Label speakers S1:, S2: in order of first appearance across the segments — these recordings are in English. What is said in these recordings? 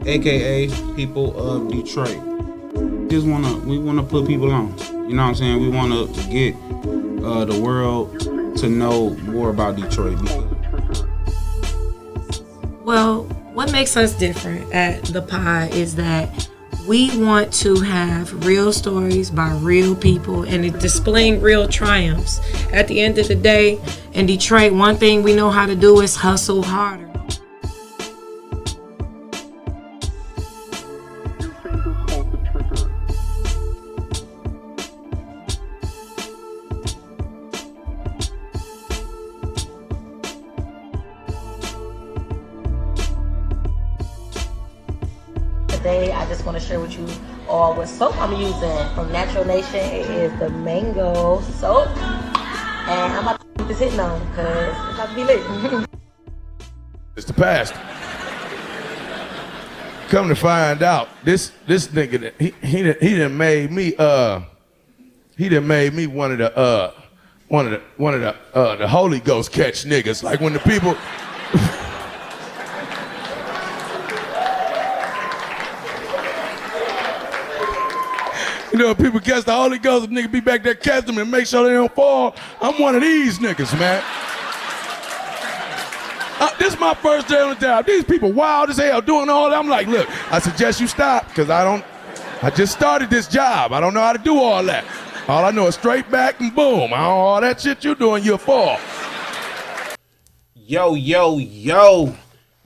S1: aka people of Detroit. We wanna put people on. You know what I'm saying? We wanna get the world to know more about Detroit.
S2: Well, what makes us different at the pod is that we want to have real stories by real people and it displaying real triumphs. At the end of the day, in Detroit, one thing we know how to do is hustle harder.
S3: Today, I just want to share with you all what soap I'm using from Natural Nation. It is the mango soap. And I'm about to keep this hitting on because it's about to be lit.
S4: It's the past. Come to find out, this nigga, he done made me one of the Holy Ghost catch niggas. Like when the people you know, people catch the Holy Ghost, and nigga be back there catch them and make sure they don't fall. I'm one of these niggas, man. This is my first day on the job. These people wild as hell doing all that. I'm like, look, I suggest you stop, because I just started this job. I don't know how to do all that. All I know is straight back and boom. All that shit you doing, you'll fall.
S1: Yo. Y'all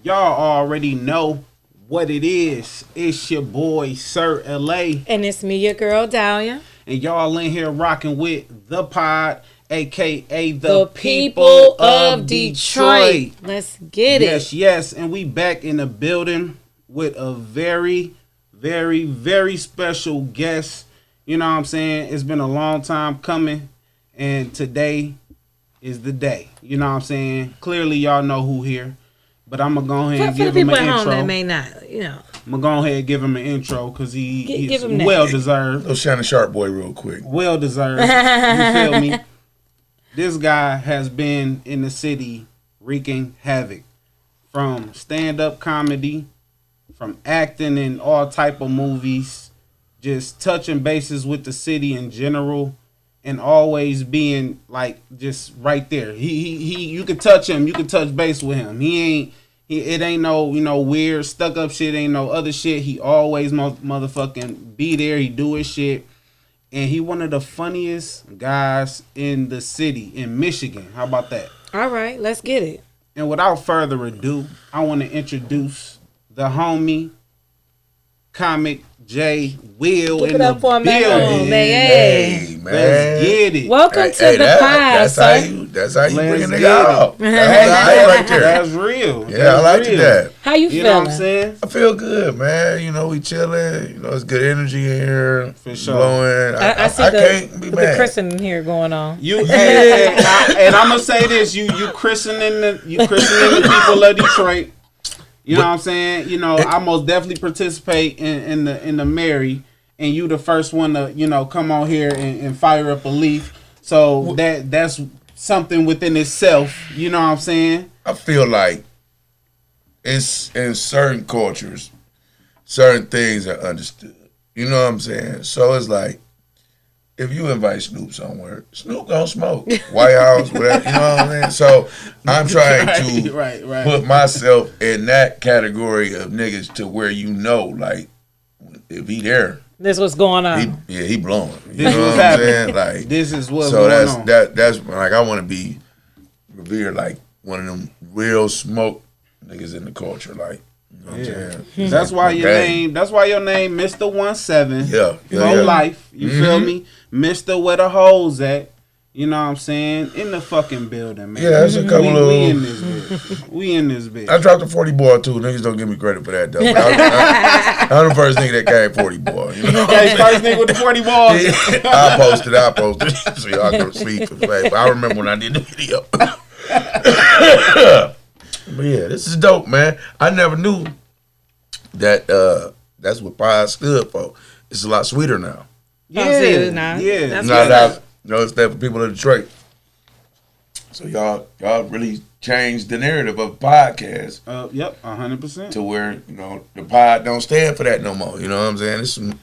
S1: already know what it is. It's your boy, Sir LA.
S2: And it's me, your girl, Dahlia.
S1: And y'all in here rocking with the pod, aka
S2: the people of Detroit. Let's get it.
S1: Yes. And we back in the building with a very, very, very special guest. You know what I'm saying? It's been a long time coming. And today is the day. You know what I'm saying? Clearly, y'all know who here. But I'm going to go ahead and give him an intro. For the people at home that may not, you know. I'm going to go ahead and give him an intro because he's well-deserved.
S4: Little Shannon Sharp boy real quick.
S1: Well-deserved. You feel me? This guy has been in the city wreaking havoc. From stand-up comedy, from acting in all type of movies, just touching bases with the city in general, and always being like just right there. He you can touch him, you can touch base with him. It ain't no, weird stuck up shit, ain't no other shit. He always motherfucking be there. He do his shit. And he one of the funniest guys in the city, in Michigan. How about that?
S2: All right, let's get it.
S1: And without further ado, I want to introduce the homie, Comic J. Will.
S2: Give
S1: in
S2: it up
S1: the
S2: for him,
S1: building.
S4: Hey, man.
S1: Let's get it.
S2: Welcome to the pod,
S4: That's how you bring a nigga
S1: get
S4: out. That's right there.
S1: That's real.
S4: Yeah, I like that.
S2: How you
S1: You
S2: feeling?
S1: know what I'm saying?
S4: I feel good, man. We chilling. It's good energy in here.
S1: For sure.
S4: Blowing.
S2: I see
S4: can't be
S2: the
S4: mad.
S2: christening here going on.
S1: And I'm gonna say this: you christening the people of Detroit. You know what I'm saying? I most definitely participate in the Mary, and you the first one to come on here and fire up a leaf. So that's something within itself. You know what I'm saying?
S4: I feel like it's in certain cultures, certain things are understood. You know what I'm saying? So it's like, if you invite Snoop somewhere, Snoop gonna smoke. White House, whatever, you know what I'm saying? So I'm trying to
S1: right.
S4: put myself in that category of niggas to where like, if he there,
S2: This what's going on.
S4: he blowing. You
S1: This
S4: know
S1: what's
S4: what I'm
S1: happening.
S4: saying? Like,
S1: This is what's
S4: so
S1: going on.
S4: that's like, I want to be revered like one of them real smoke niggas in the culture, like. You know what I'm saying?
S1: That's why your name. That's why your name, Mr. 17.
S4: Yeah.
S1: Life. You feel me, Mr. Where the hoes at? You know what I'm saying? In the fucking building, man.
S4: Yeah, that's a couple of.
S1: We in this bitch. We in this bitch.
S4: I dropped a 40 ball too. Niggas don't give me credit for that though. I'm the first nigga that carried 40 ball. You know
S1: Okay, first nigga with the 40 balls.
S4: I posted so y'all can speak for the fact. I remember when I did the video. But yeah, this is dope, man. I never knew that that's what pride stood for. It's a lot sweeter now.
S1: Yeah.
S2: That's
S4: It's that for people in Detroit. So y'all really changed the narrative of podcasts.
S1: Yep, 100%.
S4: To where, the pod don't stand for that no more. You know what I'm saying? It's some,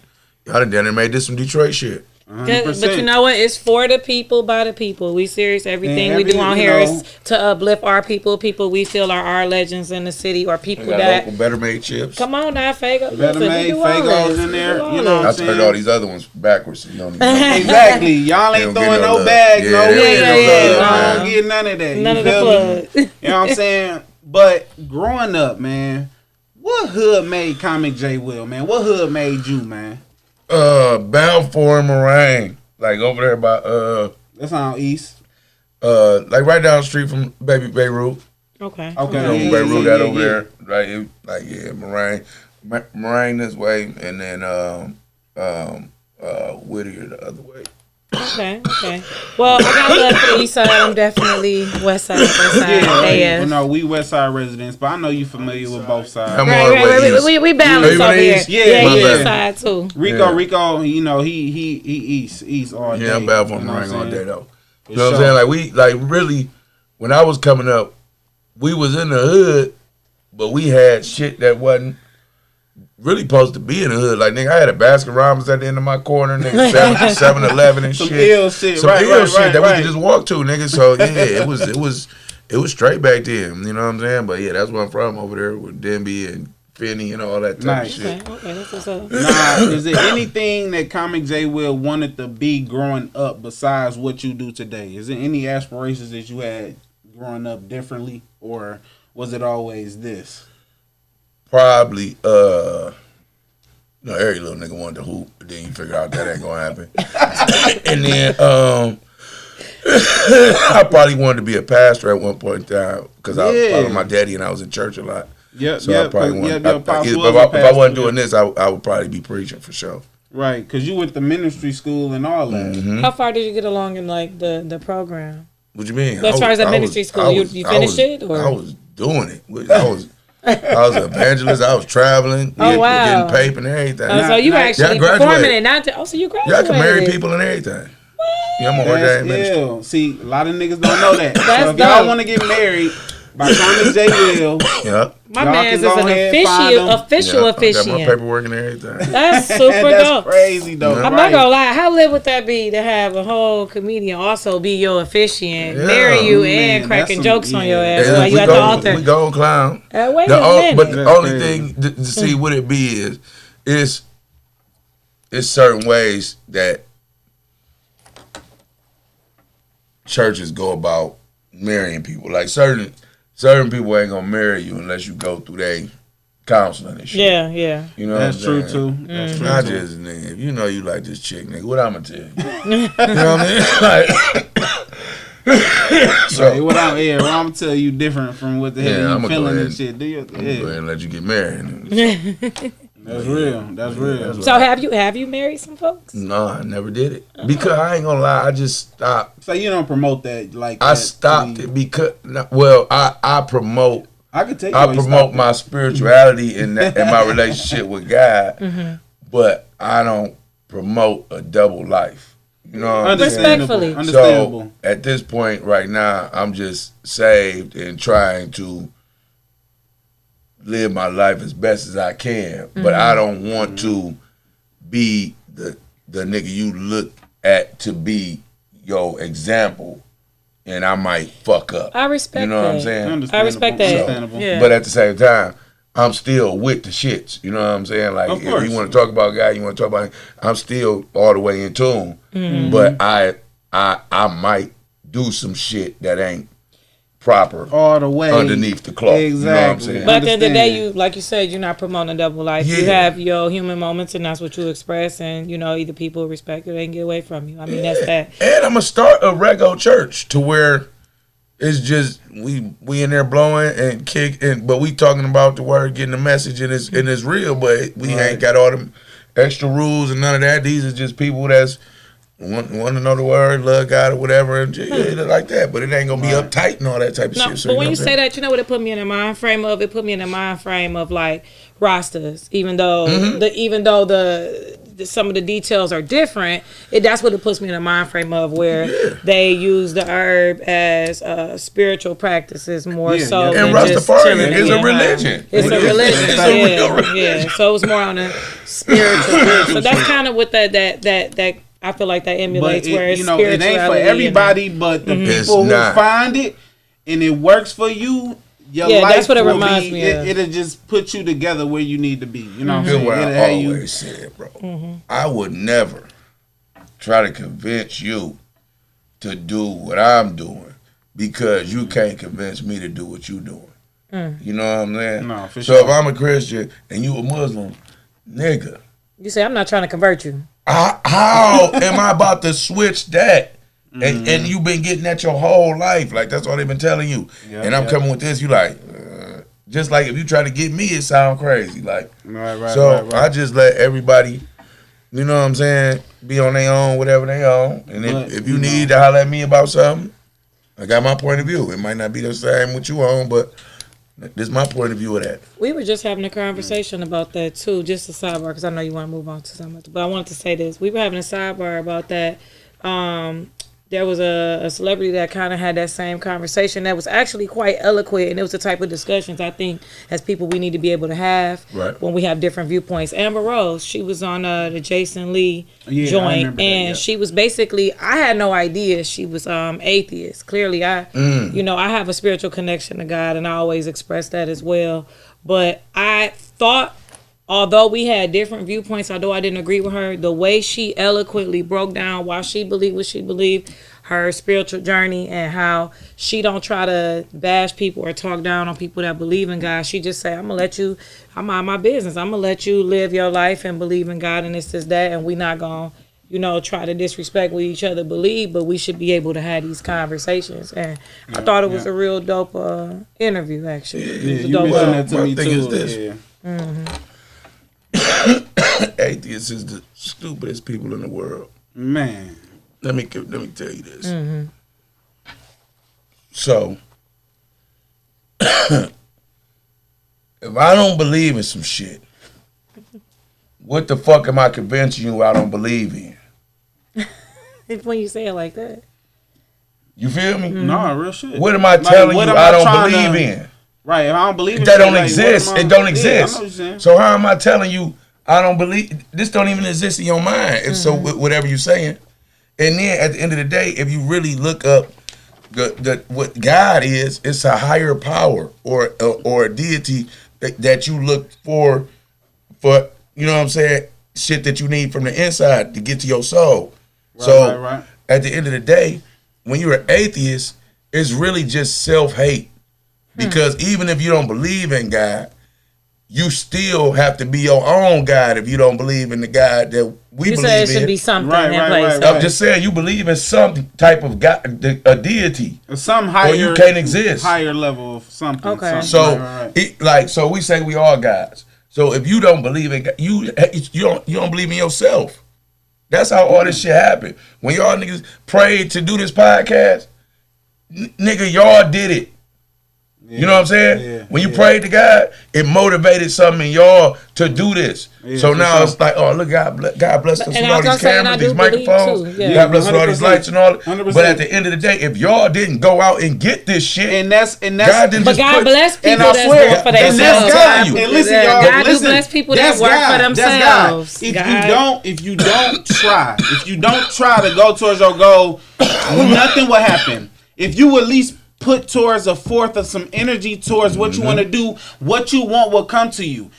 S4: y'all done made this some Detroit shit.
S1: 100%.
S2: But you know what? It's for the people, by the people. We serious. Everything we do on here is to uplift our people we feel are our legends in the city, or people that
S4: local Better Made chips.
S2: Come on now, Fago.
S1: Better Made Fagos in there. You know what I'm saying?
S4: I turned all these other ones backwards. So you don't
S1: exactly. Y'all ain't throwing no bags, no wind. I don't get none of that.
S2: None of the plugs.
S1: You know what I'm saying? But growing up, man, what hood made Comic J Will, man? What hood made you, man?
S4: Balfour and Moraine, like over there by
S1: that's on East.
S4: Like right down the street from Beirut.
S2: Okay.
S4: Beirut that over there, right? Moraine this way, and then Whittier the other way.
S2: Okay. Well, I got love for the East Side. I'm definitely West Side.
S1: Yeah, no, we West Side residents, but I know you familiar with both sides.
S2: Right. We balance over here.
S1: Yeah,
S2: East Side too.
S1: Rico, he East all day.
S4: Yeah, I'm bad for Moraine all day though. You know what I'm saying? Really, when I was coming up, we was in the hood, but we had shit that wasn't really supposed to be in the hood. Like, nigga, I had a Baskin Robbins at the end of my corner, nigga, 7-Eleven and
S1: some
S4: shit.
S1: Ill shit.
S4: Some ill shit that we could just walk to, nigga. So, yeah, it was straight back then. You know what I'm saying? But, yeah, that's where I'm from over there with Denby and Finney and all that type of shit.
S2: Okay, that's what's up.
S1: Is there anything that Comic J Will wanted to be growing up besides what you do today? Is there any aspirations that you had growing up differently, or was it always this?
S4: Probably, every little nigga wanted to hoop, but then you figure out that ain't gonna happen. And then, I probably wanted to be a pastor at one point in time because I was following my daddy and I was in church a lot. I probably wanted. If I wasn't doing this, I would probably be preaching for sure.
S1: Right, because you went to ministry school and all that.
S4: Mm-hmm.
S2: How far did you get along in the program?
S4: What you mean?
S2: As far as the ministry school, you finished it, or
S4: I was doing it. I was an evangelist. I was traveling.
S2: Wow.
S4: Getting paper and everything.
S2: So you were actually performing it. So you graduated.
S4: Yeah, I can marry people and everything. Yeah, I'm a ordained minister.
S1: See, a lot of niggas don't know that. So if y'all want to get married by Comic J Will,
S2: my man's is an official officiant.
S4: I got my paperwork and everything.
S2: That's super
S1: That's
S2: dope.
S1: crazy though.
S2: I'm not gonna lie. How lit would that be to have a whole comedian also be your officiant, marry you, and cracking jokes on your ass while you at the altar?
S4: We go clown.
S2: Wait a minute.
S4: But the only thing to see what it be is certain ways that churches go about marrying people. Like certain people ain't gonna marry you unless you go through their counseling and shit.
S2: Yeah.
S4: You know
S1: that's true too. That's true.
S4: Not just nigga. If you know you like this chick, nigga, what I'm gonna tell you? You know what I mean?
S1: So what I'm gonna tell you different from what the hell you feeling and shit. I'm
S4: gonna go ahead and let you get married.
S1: That's real. That's real.
S2: So have you married some folks?
S4: No, I never did it. Because I ain't gonna lie, I just stopped.
S1: So you don't promote that like
S4: I stopped it because I promote my spirituality and my relationship with God, but I don't promote a double life. You know what I'm saying?
S2: Respectfully.
S4: So at this point right now, I'm just saved and trying to live my life as best as I can, but I don't want to be the nigga you look at to be your example, and I might fuck up.
S2: I respect that.
S4: You know what I'm saying?
S2: I respect that.
S4: But at the same time, I'm still with the shits. You know what I'm saying? Like, if you want to talk about God, you want to talk about it, I'm still all the way in tune. But I might do some shit that ain't proper
S1: all the way
S4: underneath the cloth.
S1: Exactly.
S4: You know what I'm saying?
S2: But at the end of the day, you, like you said, you're not promoting a double life. You have your human moments, and that's what you express. And either people respect you, or they can get away from you. I mean, that's that.
S4: And I'm gonna start a rego church to where it's just we in there blowing and kicking, but we talking about the word, getting the message, and it's real. But we ain't got all them extra rules and none of that. These are just people that's want to know the word, love God or whatever, and like that. But it ain't gonna be uptight and all that type of shit. So
S2: but when you say that, you know what it put me in the mind frame of? It put me in the mind frame of like Rastas, even though the some of the details are different, that's what it puts me in a mind frame of where they use the herb as spiritual practices more so than
S4: and
S2: just
S4: Rastafarian is a religion.
S2: It's a religion.
S4: It's a real religion.
S2: Yeah. So it's more on a spiritual. So that's kind of what that I feel like that emulates where it's
S1: it ain't for everybody, but the people who find it and it works for you. Your life
S2: that's what it reminds me of.
S1: It'll just put you together where you need to be. You know what I'm saying?
S4: What I always said, bro. I would never try to convince you to do what I'm doing because you can't convince me to do what you're doing. You know what I'm saying? No, for sure. So if I'm a Christian and you a Muslim, nigga.
S2: You say, I'm not trying to convert you.
S4: How am I about to switch that? And you've been getting that your whole life. Like, that's all they've been telling you. And I'm coming with this. You like, just like if you try to get me, it sound crazy. Like, right. I just let everybody, you know what I'm saying, be on their own, whatever they own. And if you need to holler at me about something, I got my point of view. It might not be the same what you own, but this is my point of view of that.
S2: We were just having a conversation about that, too. Just a sidebar, because I know you want to move on to something. But I wanted to say this. We were having a sidebar about that. There was a celebrity that kind of had that same conversation that was actually quite eloquent, and it was the type of discussions I think as people we need to be able to have when we have different viewpoints. Amber Rose, she was on the Jason Lee joint, and she was basically, I had no idea she was atheist. Clearly, I have a spiritual connection to God, and I always express that as well. But I thought, although we had different viewpoints, although I didn't agree with her, the way she eloquently broke down why she believed what she believed, her spiritual journey, and how she don't try to bash people or talk down on people that believe in God. She just say, I'm on my business. I'm going to let you live your life and believe in God and this, that, and we not going to, try to disrespect what each other believe, but we should be able to have these conversations. And I thought it was a real dope interview, actually.
S1: You mentioned that to me, too.
S4: Atheists is the stupidest people in the world.
S1: Man.
S4: Let me tell you this. So, if I don't believe in some shit, what the fuck am I convincing you I don't believe in?
S2: When you say it like that.
S4: You feel me?
S1: No, real shit.
S4: What am I telling you I don't believe in?
S1: Right, if I don't believe in
S4: that don't exist. It don't exist. So how am I telling you I don't believe? This don't even exist in your mind. If so, whatever you're saying. And then at the end of the day, if you really look up what God is, it's a higher power or a deity that you look for, you know what I'm saying, shit that you need from the inside to get to your soul. Right. At the end of the day, when you're an atheist, it's really just self-hate. Because even if you don't believe in God, you still have to be your own God if you don't believe in the God that we believe in. You say it should be something in place. I'm just saying you believe in some type of God, a deity.
S1: Some higher,
S4: or you can't exist.
S1: Higher level of something.
S2: Okay.
S1: So,
S4: so we say we all gods. So if you don't believe in God, you don't believe in yourself. That's how all this shit happened. When y'all niggas prayed to do this podcast, nigga, y'all did it. You know what I'm saying? When you prayed to God, it motivated something in y'all to do this. So now it's like, oh, look, God bless us with all these cameras, these microphones. God bless us with all these lights and all that. 100%. But at the end of the day, if y'all didn't go out and get this shit,
S1: and that's
S2: God didn't God bless people that work for themselves.
S1: And listen, y'all,
S2: God do bless people that work for themselves.
S1: If you don't try to go towards your goal, nothing will happen. If you at least put towards a fourth of some energy towards what you want to do, what you want will come to you.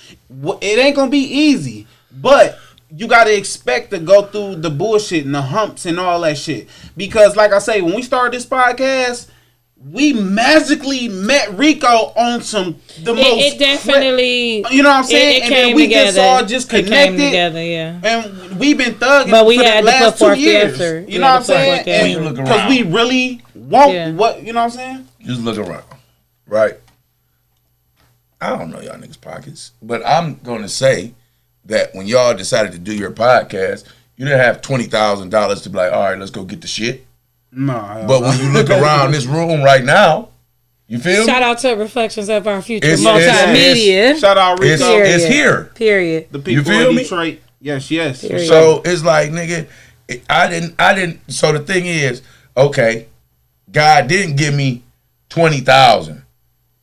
S1: It ain't gonna be easy, but you gotta expect to go through the bullshit and the humps and all that shit. Because like I say, when we started this podcast, we magically met Rico on
S2: it definitely,
S1: you know what I'm saying?
S2: And then we
S1: just all just connected.
S2: It came together,
S1: and we've been thugging
S2: but we
S1: for
S2: had
S1: the
S2: to
S1: last
S2: put forth
S1: 2 years.
S2: The effort.
S1: You know what I'm saying? Because we really want what, you know what I'm saying?
S4: Just look around, right? I don't know y'all niggas' pockets, but I'm going to say that when y'all decided to do your podcast, you didn't have $20,000 to be like, all right, let's go get the shit.
S1: No.
S4: But when you look around this room right now, you feel
S2: Shout out to Reflections of Our Future Multimedia.
S1: Shout out Rico.
S4: It's here.
S2: Period.
S1: The people in Detroit. Yes.
S2: Period.
S4: So it's like, nigga, I didn't. So the thing is, okay, God didn't give me 20,000,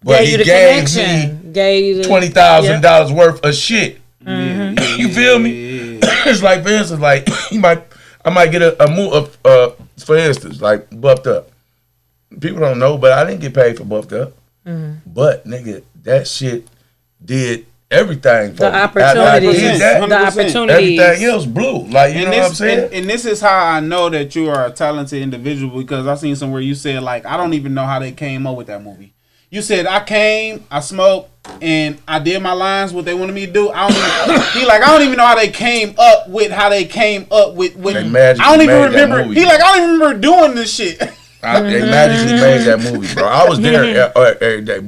S4: but He gave me $20,000 worth of shit. Mm-hmm. You feel me? It's like, for instance, like I might get a move for instance, like Buffed Up. People don't know, but I didn't get paid for Buffed Up. Mm-hmm. But nigga, that shit did everything for
S2: the
S4: me.
S2: Opportunities. The opportunities.
S4: Everything else blew. Like, you know what I'm saying?
S1: And this is how I know that you are a talented individual, because I seen somewhere you said, like, I don't even know how they came up with that movie. You said, I came, I smoked, and I did my lines, what they wanted me to do. I don't even know how they came up with I don't even remember. I don't even remember doing this shit.
S4: They magically made that movie, bro. I was there every day,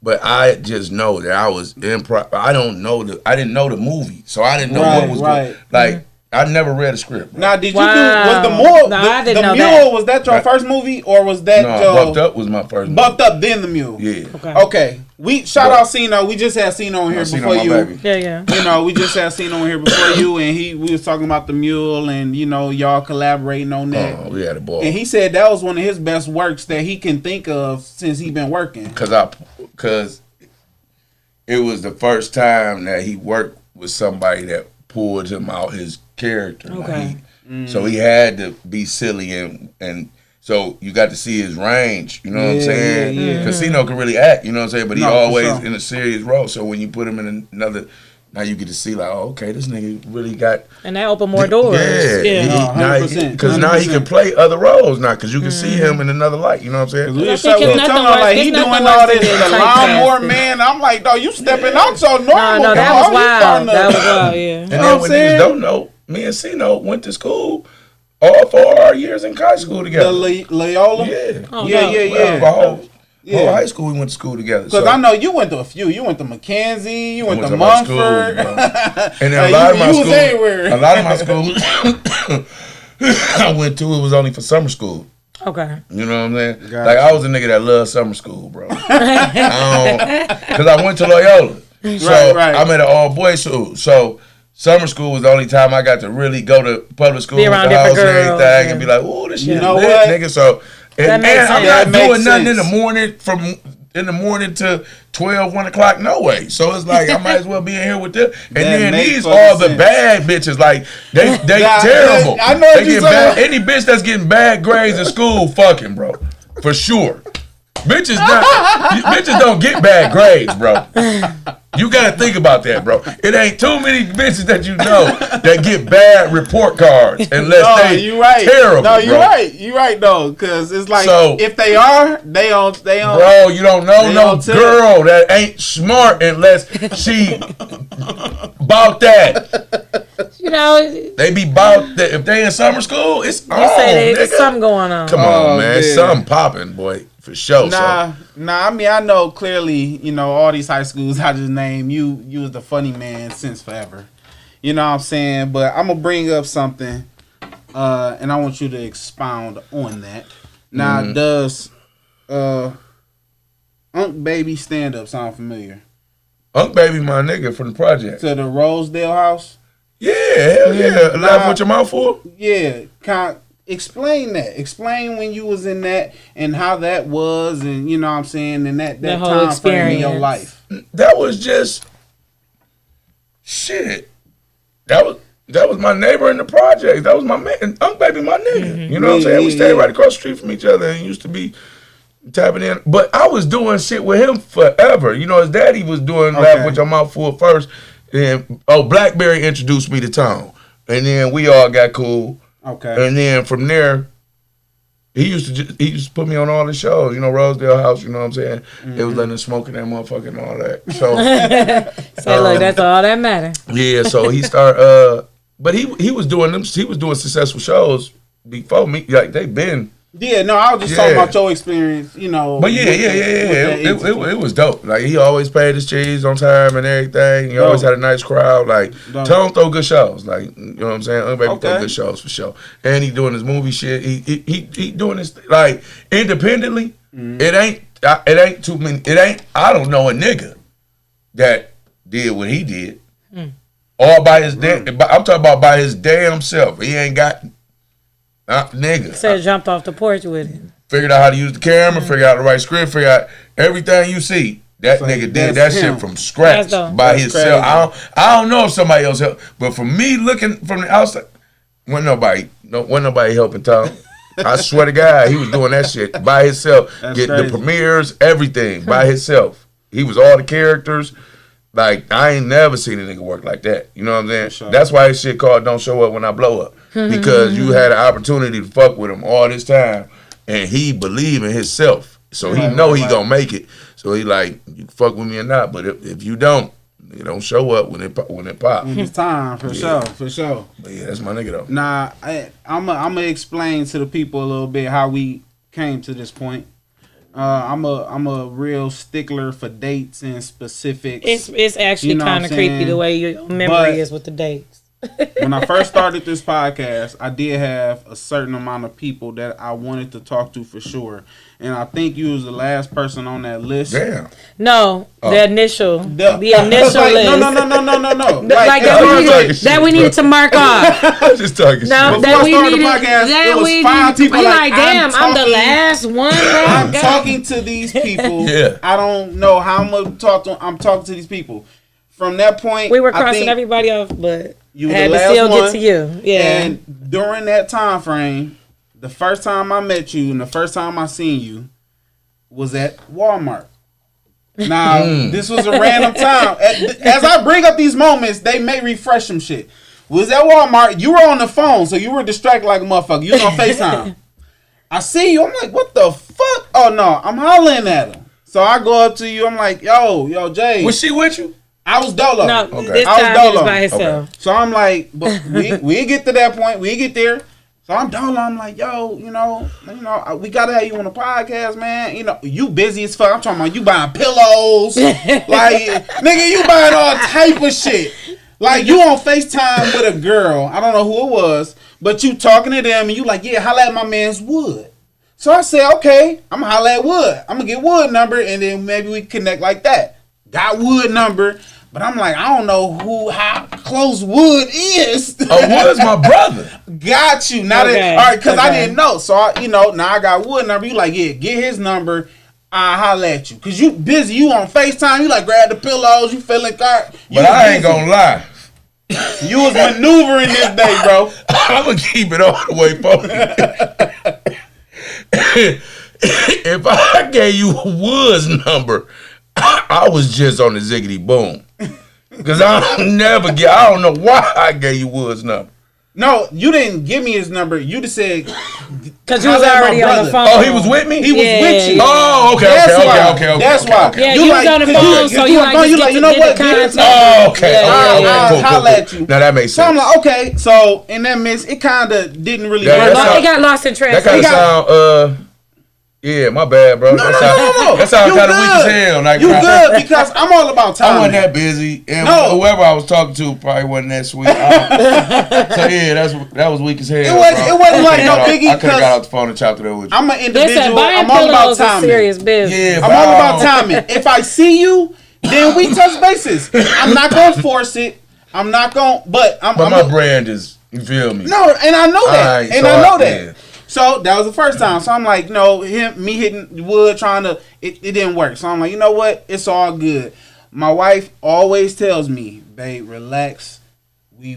S4: but I just know that I was improv. I didn't know the movie, so I didn't know what was going. Like, I never read a script. Bro.
S1: Now, did you do? Was the Mule? No, I didn't know Mule, that. Was that your first movie, or was that?
S4: No, Buffed Up was my first.
S1: Buffed Up, then the Mule.
S4: Yeah.
S1: Okay. We shout out Cino. We just had Cino on here before you.
S2: Yeah.
S1: You know, we just had Cino on here before you, and we was talking about the Mule, and you know, y'all collaborating on that.
S4: Oh, we had a ball.
S1: And he said that was one of his best works that he can think of since he been working.
S4: Because it was the first time that he worked with somebody that pulled him out his character.
S2: Okay.
S4: So he had to be silly and so you got to see his range. You know what I'm saying? Because Cino can really act. You know what I'm saying? But he always in a serious role. So when you put him in another, now you get to see like, oh, okay, this nigga really got.
S2: And that opened more doors.
S4: Yeah. 100%. Because now he can play other roles now. Because you can see him in another light. You know what I'm saying?
S1: We telling him like he doing all this. The lawnmower man. I'm like, dog, you stepping out so normal.
S2: No, that was wild. That was wild. Yeah.
S4: And then when niggas don't know, me and Cino went to school. All 4 our years in high school together.
S1: The Loyola?
S4: Yeah.
S2: Oh,
S4: yeah. Whole high school we went to school together.
S1: Because I know you went to a few. You went to Mackenzie. You went to Mumford.
S4: And then a lot of my schools I went to, it was only for summer school.
S2: Okay.
S4: You know what I'm saying? Gotcha. Like, I was a nigga that loved summer school, bro. Because I went to Loyola. So I met an all-boys school. So summer school was the only time I got to really go to public school with the house and everything and be like, ooh, this shit lit, nigga. So, and I'm not doing nothing in the morning to 12, 1 o'clock, no way. So it's like, I might as well be in here with them. And then these are the bad bitches. Like, they terrible. I know what you saying. Any bitch that's getting bad grades in school, fucking, bro. For sure. Bitches don't get bad grades, bro. You gotta think about that, bro. It ain't too many bitches that you know that get bad report cards unless terrible.
S1: No, you're right. You're right though, because it's like if they are, they don't.
S4: Bro, you don't know no girl that ain't smart unless she bought that.
S2: You know,
S4: they be bought that. If they in summer school, it's on.
S2: There's something going on.
S4: Come on, man, something popping, boy. For sure.
S1: Nah. I mean, I know clearly. You know, all these high schools I just named. You was the funny man since forever. You know what I'm saying? But I'm gonna bring up something, and I want you to expound on that. Now, does Unc Baby stand up sound familiar?
S4: Unc Baby, my nigga from the project.
S1: To the Rosedale house.
S4: Yeah, hell yeah. Laugh with your mouth full.
S1: Yeah, explain that. Explain when you was in that and how that was, and you know what I'm saying, and that
S2: whole
S1: time
S2: experience
S1: frame in your life.
S4: That was just shit. That was my neighbor in the project. That was my man. Unc Baby, my nigga. Mm-hmm. You know what I'm saying? We stayed right across the street from each other and used to be tapping in. But I was doing shit with him forever. You know, his daddy was doing Laugh with Your Mouth Full first. And Blackberry introduced me to Tone. And then we all got cool.
S1: Okay.
S4: And then from there, he used to put me on all the shows, you know, Rosedale House, you know what I'm saying? Mm-hmm. It was letting him smoke in that motherfucker and all that. So
S2: look, that's all that matters.
S4: Yeah, so he started but he was doing successful shows before me. Like they been.
S1: Yeah, no, I was just talking about your experience, you know.
S4: But it was dope. Like he always paid his cheese on time and everything. He always had a nice crowd. Like Tone throw good shows. Like you know what I'm saying. Baby throw good shows for sure. And he doing his movie shit. He doing this like independently. Mm-hmm. It ain't too many. I don't know a nigga that did what he did All by his damn. I'm talking about by his damn self. He ain't got nigga.
S2: Said jumped off the porch with it.
S4: Figured out how to use the camera. Figured out the right script. Figured out everything you see. That nigga did that shit from scratch by himself. I don't know if somebody else helped, but for me looking from the outside, wasn't nobody helping Tom. I swear to God, he was doing that shit by himself. Getting the premieres, everything by himself. He was all the characters. Like, I ain't never seen a nigga work like that. You know what I'm saying? Sure. That's why his shit called Don't Show Up When I Blow Up. Because you had an opportunity to fuck with him all this time, and he believe in himself. So he know he gonna make it. So he like, you can fuck with me or not, but if you don't show up when it pop.
S1: It's time, for sure.
S4: But yeah, that's my nigga though.
S1: Nah, I'm gonna explain to the people a little bit how we came to this point. I'm a real stickler for dates and specifics.
S2: It's actually kind of creepy the way your memory is with the dates.
S1: When I first started this podcast, I did have a certain amount of people that I wanted to talk to for sure. And I think you was the last person on that list.
S4: Damn.
S2: No, the initial
S1: like,
S2: list.
S1: No.
S2: Like that we needed to mark off.
S4: I'm just talking shit.
S1: Before we started the podcast, it was 5 people.
S2: Like, damn, I'm the last one.
S1: I'm talking to these people.
S4: Yeah.
S1: I don't know how I'm gonna talk to. I'm talking to these people. From that point,
S2: we were crossing everybody off, but
S1: you
S2: I had to still get to you. Yeah.
S1: And during that time frame, the first time I met you and the first time I seen you was at Walmart. Now, this was a random time. As I bring up these moments, they may refresh some shit. Was at Walmart. You were on the phone, so you were distracted like a motherfucker. You was on FaceTime. I see you. I'm like, what the fuck? Oh, no. I'm hollering at him. So I go up to you. I'm like, yo, Jay.
S4: Was she with you?
S1: I was dolo.
S2: No, this time he was by himself.
S4: Okay.
S1: So I'm like, but we get to that point. We get there. So I'm dolo. I'm like, yo, you know, we gotta have you on the podcast, man. You know, you busy as fuck. I'm talking about you buying pillows, like nigga, you buying all type of shit. Like you on FaceTime with a girl. I don't know who it was, but you talking to them and you like, yeah, holla at my man's Wood. So I said, okay, I'm gonna holla at Wood. I'm gonna get Wood number and then maybe we connect like that. Got Wood number. But I'm like, I don't know how close Wood is.
S4: Oh, Wood's my brother.
S1: Got you. Now that, all right, because I didn't know. So, now I got Wood number. You like, yeah, get his number. I'll holler at you. Because you busy. You on FaceTime. You like, grab the pillows. You feeling car.
S4: But I ain't going to lie.
S1: You was maneuvering this day, bro.
S4: I'm going to keep it all the way for you. If I gave you Wood's number, I was just on the ziggity boom. Because I don't know why I gave you Wood's number.
S1: No, you didn't give me his number. You just said...
S2: Because you was already on the phone.
S4: Oh, he was with me?
S1: He was with you.
S4: Oh, okay.
S1: That's why.
S2: Yeah, you was on the phone, so you like, you know what?
S4: Oh, okay.
S1: I'll holler at you.
S4: Now that makes sense.
S1: So I'm like, okay. So in that midst, it kind of didn't really work.
S2: It got lost in translation.
S4: That kind of sound... Yeah, my bad, bro.
S1: No.
S4: That sounds kind of weak as hell. Like,
S1: you good because I'm all about time.
S4: I wasn't that busy, and whoever I was talking to probably wasn't that sweet. So yeah, that was weak as hell.
S1: It wasn't like no biggie.
S4: I could have got off the phone and chopped it over with you.
S1: I'm an individual.
S2: Listen,
S1: I'm all about timing.
S2: Serious business.
S4: Yeah,
S1: I'm all about timing. If I see you, then we touch bases. I'm not gonna force it. I'm not gonna. But
S4: my brand is. You feel me?
S1: No, and I know that.
S4: Right,
S1: and I know that. Yeah. So that was the first time. So I'm like, no, me hitting Wood trying to, it didn't work. So I'm like, you know what? It's all good. My wife always tells me, babe, relax. We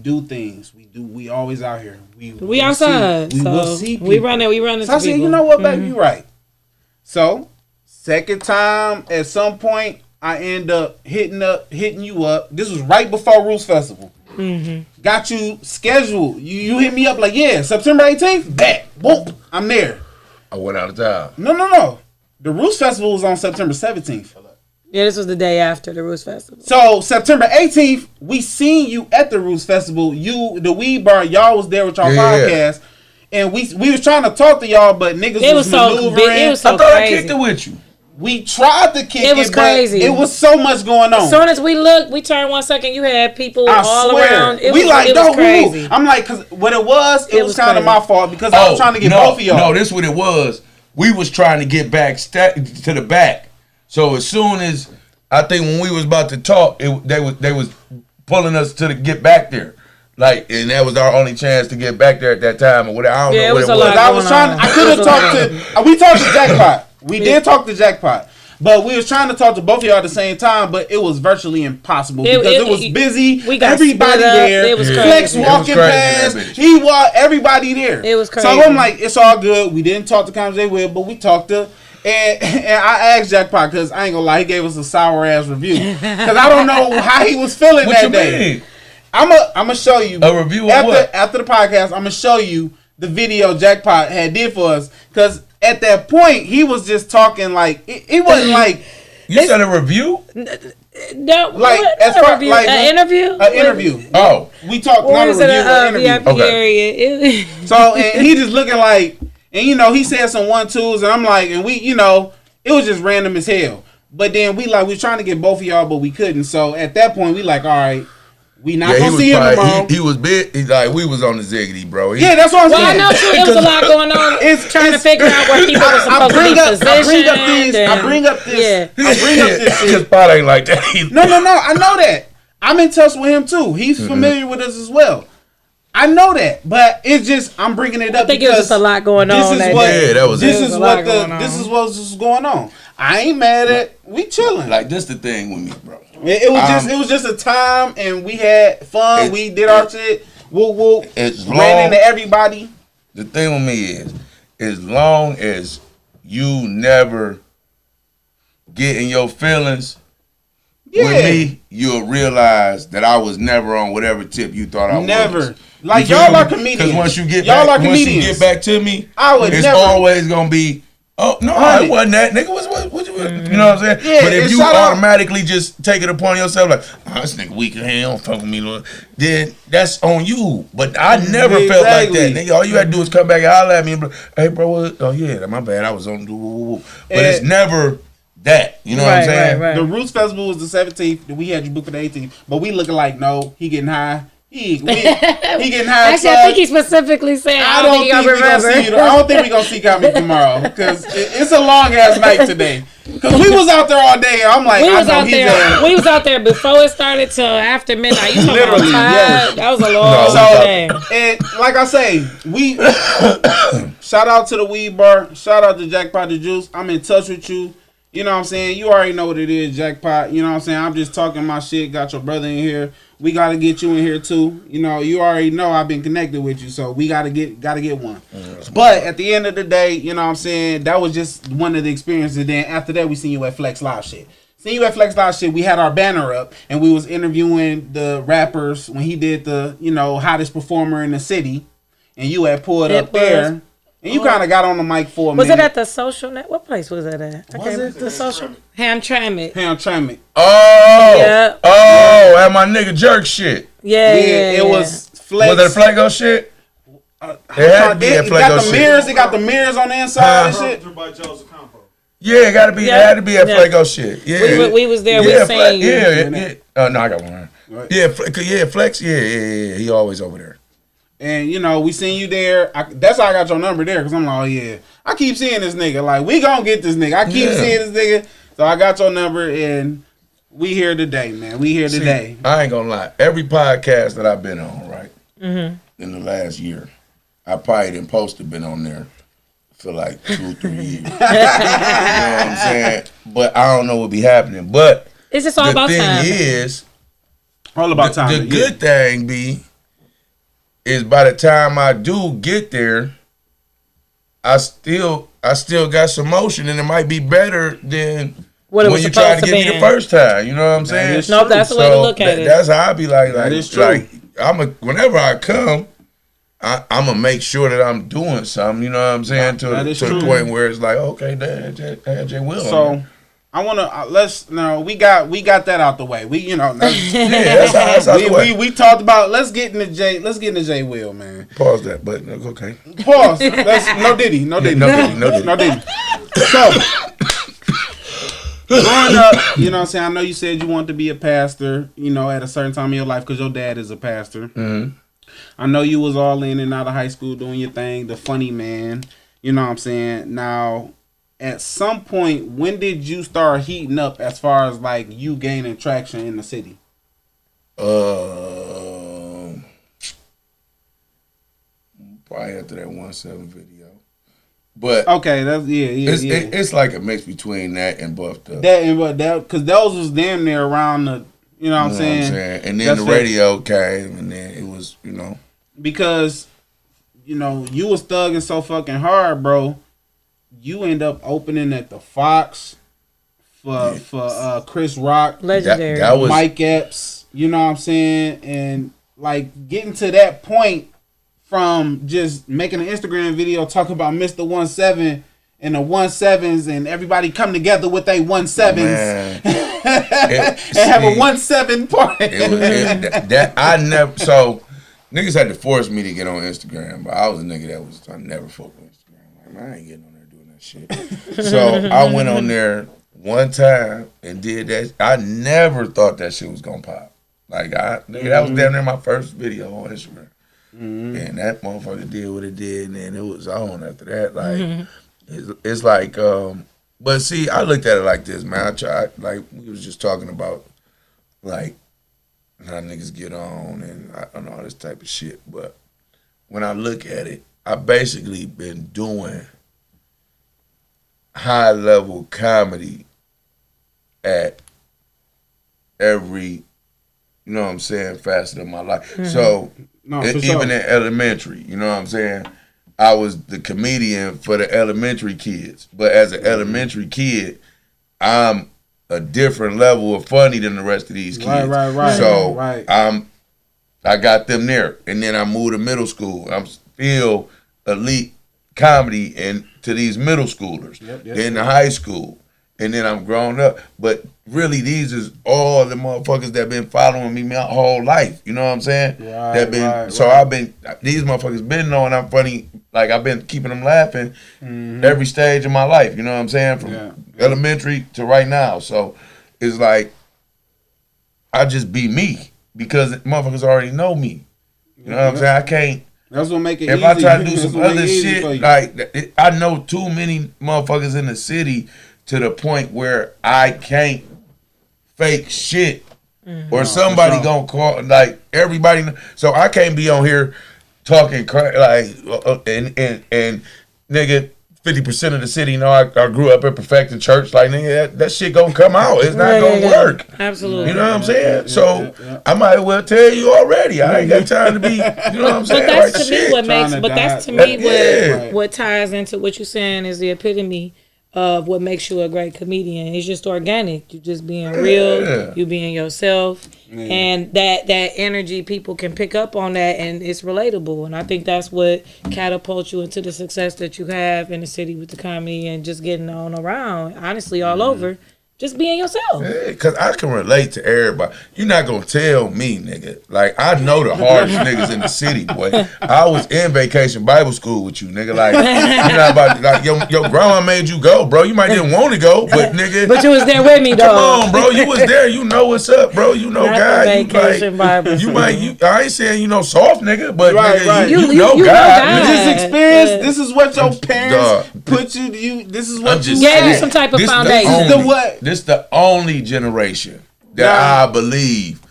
S1: do things. We always out here.
S2: We outside. We will see people. We run into
S1: So I said, you know what, babe, you right. So second time, at some point, I end up hitting you up. This was right before Roots Festival. Mm-hmm. Got you scheduled. You hit me up like, yeah, September 18th. Bet. Boom. I'm there.
S4: I went out of town.
S1: No. The Roots Festival was on September 17th.
S2: Yeah, this was the day after the Roots Festival.
S1: So September 18th, we seen you at the Roots Festival. You, the Weed Bar, y'all was there with y'all podcast. And we was trying to talk to y'all, but niggas was maneuvering.
S2: It was so
S4: I thought
S2: crazy.
S4: I kicked it with you.
S1: We tried to kick it.
S2: It was crazy.
S1: It was so much going on.
S2: As soon as we looked, we turned 1 second. You had people all around. It was crazy.
S1: I'm like, because what it was kind of my fault because I was trying to get both of y'all.
S4: No, this what it was. We was trying to get back to the back. So as soon as I think when we was about to talk, they was pulling us to get back there. Like, and that was our only chance to get back there at that time or whatever. I don't know what it was.
S1: I was trying. I could have talked to. We talked to Jackpot. We did talk to Jackpot. But we was trying to talk to both of y'all at the same time, but it was virtually impossible because it was busy.
S2: We got
S1: everybody there.
S2: It was crazy.
S1: Flex walking past. He was everybody there.
S2: It was crazy.
S1: So I'm like, it's all good. We didn't talk to Kanye Will, but we talked to. And I asked Jackpot because I ain't gonna lie, he gave us a sour ass review because I don't know how he was feeling that day. Mean? I'm gonna show you
S4: a review
S1: after the podcast. I'm gonna show you the video Jackpot had did for us because at that point he was just talking like it wasn't like
S4: you said a review.
S2: No,
S1: like as far like
S2: an interview.
S1: An interview.
S4: Oh,
S1: we talked not a review, but interview.
S2: Okay.
S1: So and he just looking like, and you know he said some 1-2s, and I'm like, and we, you know, it was just random as hell. But then we was trying to get both of y'all, but we couldn't. So at that point we like, all right. We not gonna see him tomorrow.
S4: He was big. He's like, we was on the ziggity, bro.
S1: That's what I'm saying.
S2: Well, I know too. It was a lot going on. It's trying to figure out where people were supposed to be positioned.
S1: I bring up this shit.
S4: His pot ain't like that either.
S1: No. I know that. I'm in touch with him too. He's familiar with us as well. I know that, but it's just I'm bringing it up.
S2: I think it was just a lot going on.
S1: This is what was going on. I ain't mad at. We chilling.
S4: Like this the thing with me, bro.
S1: It was just a time, and we had fun. We did our shit. Woo. Ran into everybody.
S4: The thing with me is, as long as you never get in your feelings with me, you'll realize that I was never on whatever tip you thought I was.
S1: Never. Like y'all are comedians.
S4: Because once you get back to me, it's always gonna be. Oh no, it wasn't that nigga. What you know what I'm saying?
S1: Yeah,
S4: but if you automatically just take it upon yourself, like, oh, this nigga weak, he don't fuck with me, Lord, then that's on you. But I never felt like that, nigga. All you had to do is come back and holler at me and be like, hey, bro, oh yeah, my bad, I was on. But it's never that. You know what I'm saying?
S1: Right. The Roots Festival was the 17th. We had you booked for the 18th, but we looking like no, he getting high. He getting high.
S2: Actually, I think he specifically said. I don't think
S1: we gonna see Kami tomorrow because it's a long ass night today. Because we was out there all day. I'm like,
S2: we was out there before it started till after midnight. You
S1: literally,
S2: yes. That was a long day.
S1: And like I say, we shout out to the weed bar. Shout out to Jackpot the Juice. I'm in touch with you. You know what I'm saying? You already know what it is, Jackpot. You know what I'm saying? I'm just talking my shit. Got your brother in here. We got to get you in here too. You know, you already know I've been connected with you, so we got to get one. But at the end of the day, you know what I'm saying? That was just one of the experiences. Then after that, we seen you at Flex Live shit. We had our banner up, and we was interviewing the rappers when he did the, you know, hottest performer in the city, and you had pulled up there. And you kind of got on the mic for a minute.
S2: Was it at the social net? What place was that at? Was it the social? Hamtramck.
S4: Oh.
S2: Yeah.
S4: Oh, and my nigga Jerk shit.
S2: Yeah.
S1: It was Flex.
S4: Was it a Flago shit? It had to be a Flago shit.
S1: It got the mirrors on the inside and shit.
S4: Yeah, it got to be. It had to be a Flago shit. Yeah.
S2: We was there. We sang.
S4: Yeah. Oh no, I got one. Right. Yeah, Flex. Yeah. He always over there.
S1: And, you know, we seen you there. That's how I got your number there. Because I'm like, oh, yeah. I keep seeing this nigga. Like, we going to get this nigga. I keep seeing this nigga. So I got your number. And we here today, man. We here today.
S4: I ain't going to lie. Every podcast that I've been on, right, in the last year, I probably didn't been on there for like 2 or 3 years. You know what I'm saying? But I don't know what be happening. But
S2: it's just all about time.
S4: The thing is,
S1: all about time.
S4: The good thing be, is by the time I do get there, I still got some motion, and it might be better than when you tried to get me the first time. You know what I'm saying?
S2: No, that's the way to look at it.
S4: That's how I be like. That
S1: is true.
S4: Like whenever I come, I'm gonna make sure that I'm doing something. You know what I'm saying? To the point where it's like, okay, Jay Will.
S1: So I wanna we got that out the way. We
S4: that's out the way.
S1: We talked about let's get into Jay Will, man.
S4: Pause that, but okay.
S1: Pause. No Diddy. So growing up, you know what I'm saying? I know you said you wanted to be a pastor, you know, at a certain time in your life because your dad is a pastor. Mm-hmm. I know you was all in and out of high school doing your thing, the funny man. You know what I'm saying? Now, at some point, when did you start heating up as far as like you gaining traction in the city?
S4: Probably after that 1-7 video. But
S1: okay, that's
S4: it's like a mix between that and Buffed Up.
S1: That because those was damn near around the, you know what I'm saying?
S4: And then the radio came, and then it was, you know,
S1: because you was thugging so fucking hard, bro. You end up opening at the Fox for Chris Rock,
S2: legendary.
S4: That was
S1: Mike Epps. You know what I'm saying? And like getting to that point. From just making an Instagram video talking about Mr. 17 and the 17s and everybody come together with their 17s and have a 17 party.
S4: That I never. So niggas had to force me to get on Instagram, but I was a nigga that was I never fucked with Instagram. Like, man, I ain't getting on there doing that shit. So I went on there one time and did that. I never thought that shit was gonna pop. Like that was damn near my first video on Instagram. Mm-hmm. And that motherfucker did what it did, and then it was on after that. Like, it's like, but see, I looked at it like this, man. I tried, like, we was just talking about, like, how niggas get on and all this type of shit. But when I look at it, I basically been doing high level comedy at every, you know what I'm saying, facet of my life. Mm-hmm. So. No, even in elementary, you know what I'm saying? I was the comedian for the elementary kids. But as an elementary kid, I'm a different level of funny than the rest of these kids.
S1: Right.
S4: So I got them there. And then I moved to middle school. I'm still elite comedy to these middle schoolers. Then to high school. And then I'm grown up. But really, these is all the motherfuckers that been following me my whole life. You know what I'm saying? I've been, these motherfuckers been knowing I'm funny. Like, I've been keeping them laughing every stage of my life. You know what I'm saying? From elementary to right now. So it's like, I just be me because motherfuckers already know me. You know what I'm saying? I can't.
S1: That's what make it
S4: if
S1: easy.
S4: I try to do some other shit, like, I know too many motherfuckers in the city to the point where I can't fake shit or somebody gonna call, like, everybody. So I can't be on here talking like and nigga, 50% of the city know I grew up in perfecting church. Like, nigga, that shit gonna come out. It's not gonna work.
S2: Absolutely.
S4: You know what I'm saying? So I might as well tell you already. I ain't got time to be. You know what I'm saying?
S2: But that's to me what makes. But that's to me what ties into what you're saying is the epitome of what makes you a great comedian. It's just organic. You just being real. You being yourself, and that energy, people can pick up on that, and it's relatable. And I think that's what catapults you into the success that you have in the city with the comedy and just getting on around. Honestly, all over. Just being yourself.
S4: Yeah, because I can relate to everybody. You're not going to tell me, nigga. Like, I know the hardest niggas in the city, boy. I was in vacation Bible school with you, nigga. Like, you know about, like, your grandma made you go, bro. You might didn't want to go, but nigga.
S2: But you was there with me, though.
S4: Come on, bro. You was there. You know what's up, bro. You know God.
S2: Vacation Bible school.
S4: I ain't saying you know soft, nigga, but nigga,
S2: you
S4: know God.
S1: You just experienced. This is what your parents put you. This is what you
S2: gave you some type of foundation.
S4: This the only generation that I believe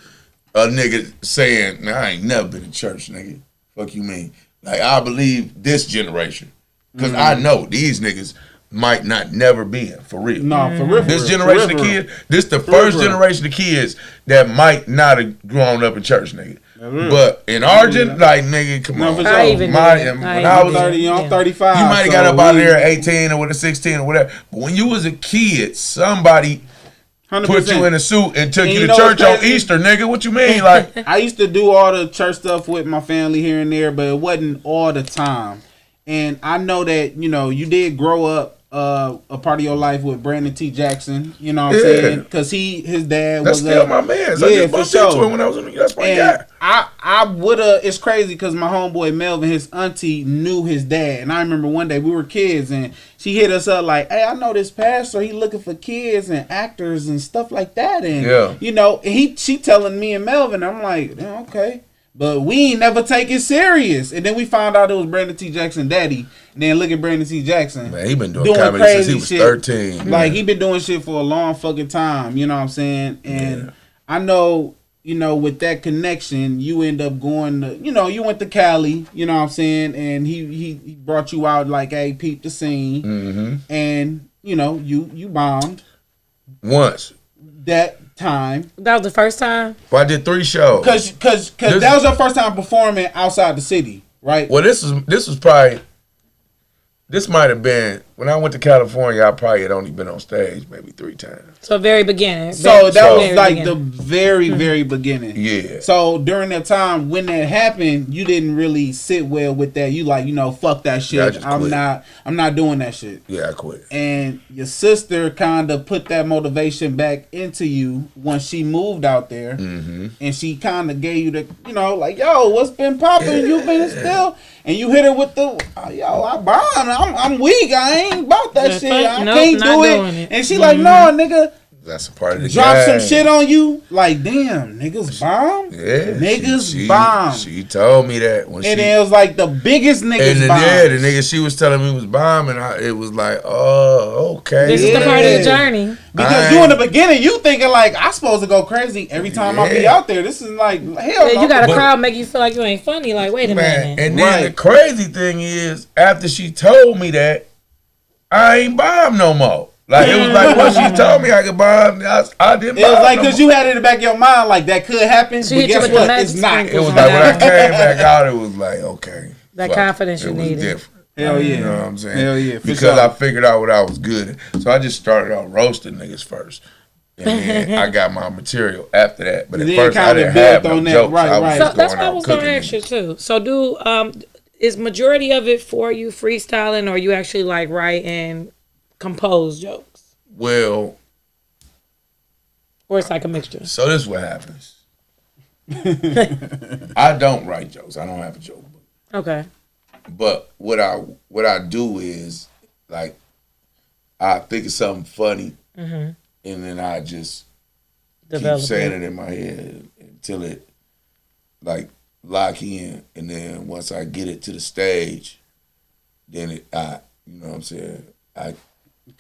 S4: a nigga saying, nah, I ain't never been to church, nigga. Fuck you mean? Like, I believe this generation. Because I know these niggas might not never been, for real.
S1: No, for real.
S4: This generation of kids, this the first generation of kids that might not have grown up in church, nigga. But in our like, nigga, come on.
S1: When I was 30, I'm 35.
S4: You might have got up out of there at 18 or 16 or whatever. But when you was a kid, somebody 100%. Put you in a suit and took you to church on Easter, nigga. What you mean? Like,
S1: I used to do all the church stuff with my family here and there, but it wasn't all the time. And I know that, you did grow up a part of your life with Brandon T. Jackson. You know what I'm saying? Because his dad was
S4: still my man. So I just bumped into him when I was in. That's my guy.
S1: I would have. It's crazy because my homeboy Melvin, his auntie, knew his dad, and I remember one day we were kids, and she hit us up like, "Hey, I know this pastor. He looking for kids and actors and stuff like that." And she telling me and Melvin, I'm like, okay. But we ain't never take it serious. And then we found out it was Brandon T. Jackson daddy. And then look at Brandon T. Jackson.
S4: Man, he been doing comedy since he was 13.
S1: Like, he been doing shit for a long fucking time. You know what I'm saying? And I know with that connection, you end up going to, you went to Cali, you know what I'm saying, and he brought you out like, hey, peep the scene, and you bombed
S4: once
S1: that time.
S2: That was the first time.
S4: Well, I did 3 shows.
S1: Cause that was your first time performing outside the city, right?
S4: Well, this was probably. This might have been when I went to California. I probably had only been on stage maybe 3 times.
S2: So very beginning.
S1: So that was like the very, very beginning.
S4: Yeah.
S1: So during that time when that happened, you didn't really sit well with that. You like, fuck that shit.
S4: Yeah,
S1: I'm not doing that shit.
S4: Yeah, I quit.
S1: And your sister kind of put that motivation back into you once she moved out there, and she kind of gave you the, like, yo, what's been popping? You been still. And you hit her with the, yo, I bombed. I'm weak. I ain't about that shit. I can't do it. And she like, no, nigga.
S4: That's a part of the
S1: drop
S4: game.
S1: some shit on you. Like, damn, niggas bomb?
S4: Yeah.
S1: Niggas bomb.
S4: She told me that. When
S1: and it was like the biggest niggas bomb.
S4: Yeah, the nigga she was telling me was bombing. It was like, oh, okay.
S2: This is the part of the journey.
S1: Because you in the beginning, you thinking like, I supposed to go crazy every time I be out there. This is like, hell no.
S2: You got a crowd make you feel like you ain't funny. Like, wait a minute.
S4: And then the crazy thing is, after she told me that, I ain't bomb no more. Like, it was like, once she told me I could bomb, I didn't bomb.
S1: It was like, because you had it in the back of your mind, like, that could happen, but guess what? It's not.
S4: It was like, when I came back out, it was like, okay.
S2: That confidence you needed.
S4: It was different.
S1: Hell yeah.
S4: You know what I'm saying?
S1: Hell yeah.
S4: Because I figured out what I was good at. So I just started out roasting niggas first. And then I got my material after that. But at first, I didn't have no jokes.
S1: Right.
S2: So that's what I was going to ask you, too. So is majority of it for you freestyling, or you actually like write and compose jokes?
S4: Well,
S2: or it's like a mixture.
S4: So this is what happens. I don't write jokes. I don't have a joke book.
S2: Okay.
S4: But what I do is, like, I think of something funny, and then I just keep saying it in my head until it like lock in, and then once I get it to the stage, then you know what I'm saying, I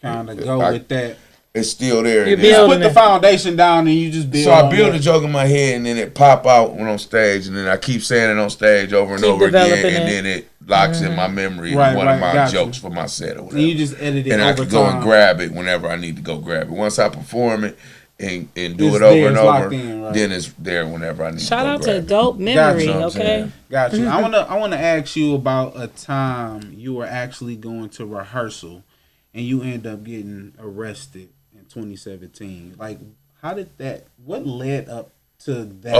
S1: kind of go with that.
S4: It's still there.
S1: You put the foundation down and you just build.
S4: So I build a joke in my head and then it pop out when on stage, and then I keep saying it on stage over and over again, and then it locks in my memory one of my jokes for my set or whatever.
S1: And you just edit it
S4: and
S1: over
S4: I can go and grab it whenever I need to go grab it. Once I perform it and do it over and over, then it's there whenever I need to go grab it.
S2: Shout out to dope memory, okay?
S1: Got you. I wanna ask you about a time you were actually going to rehearsal and you end up getting arrested. 2017. Like, what led up to that?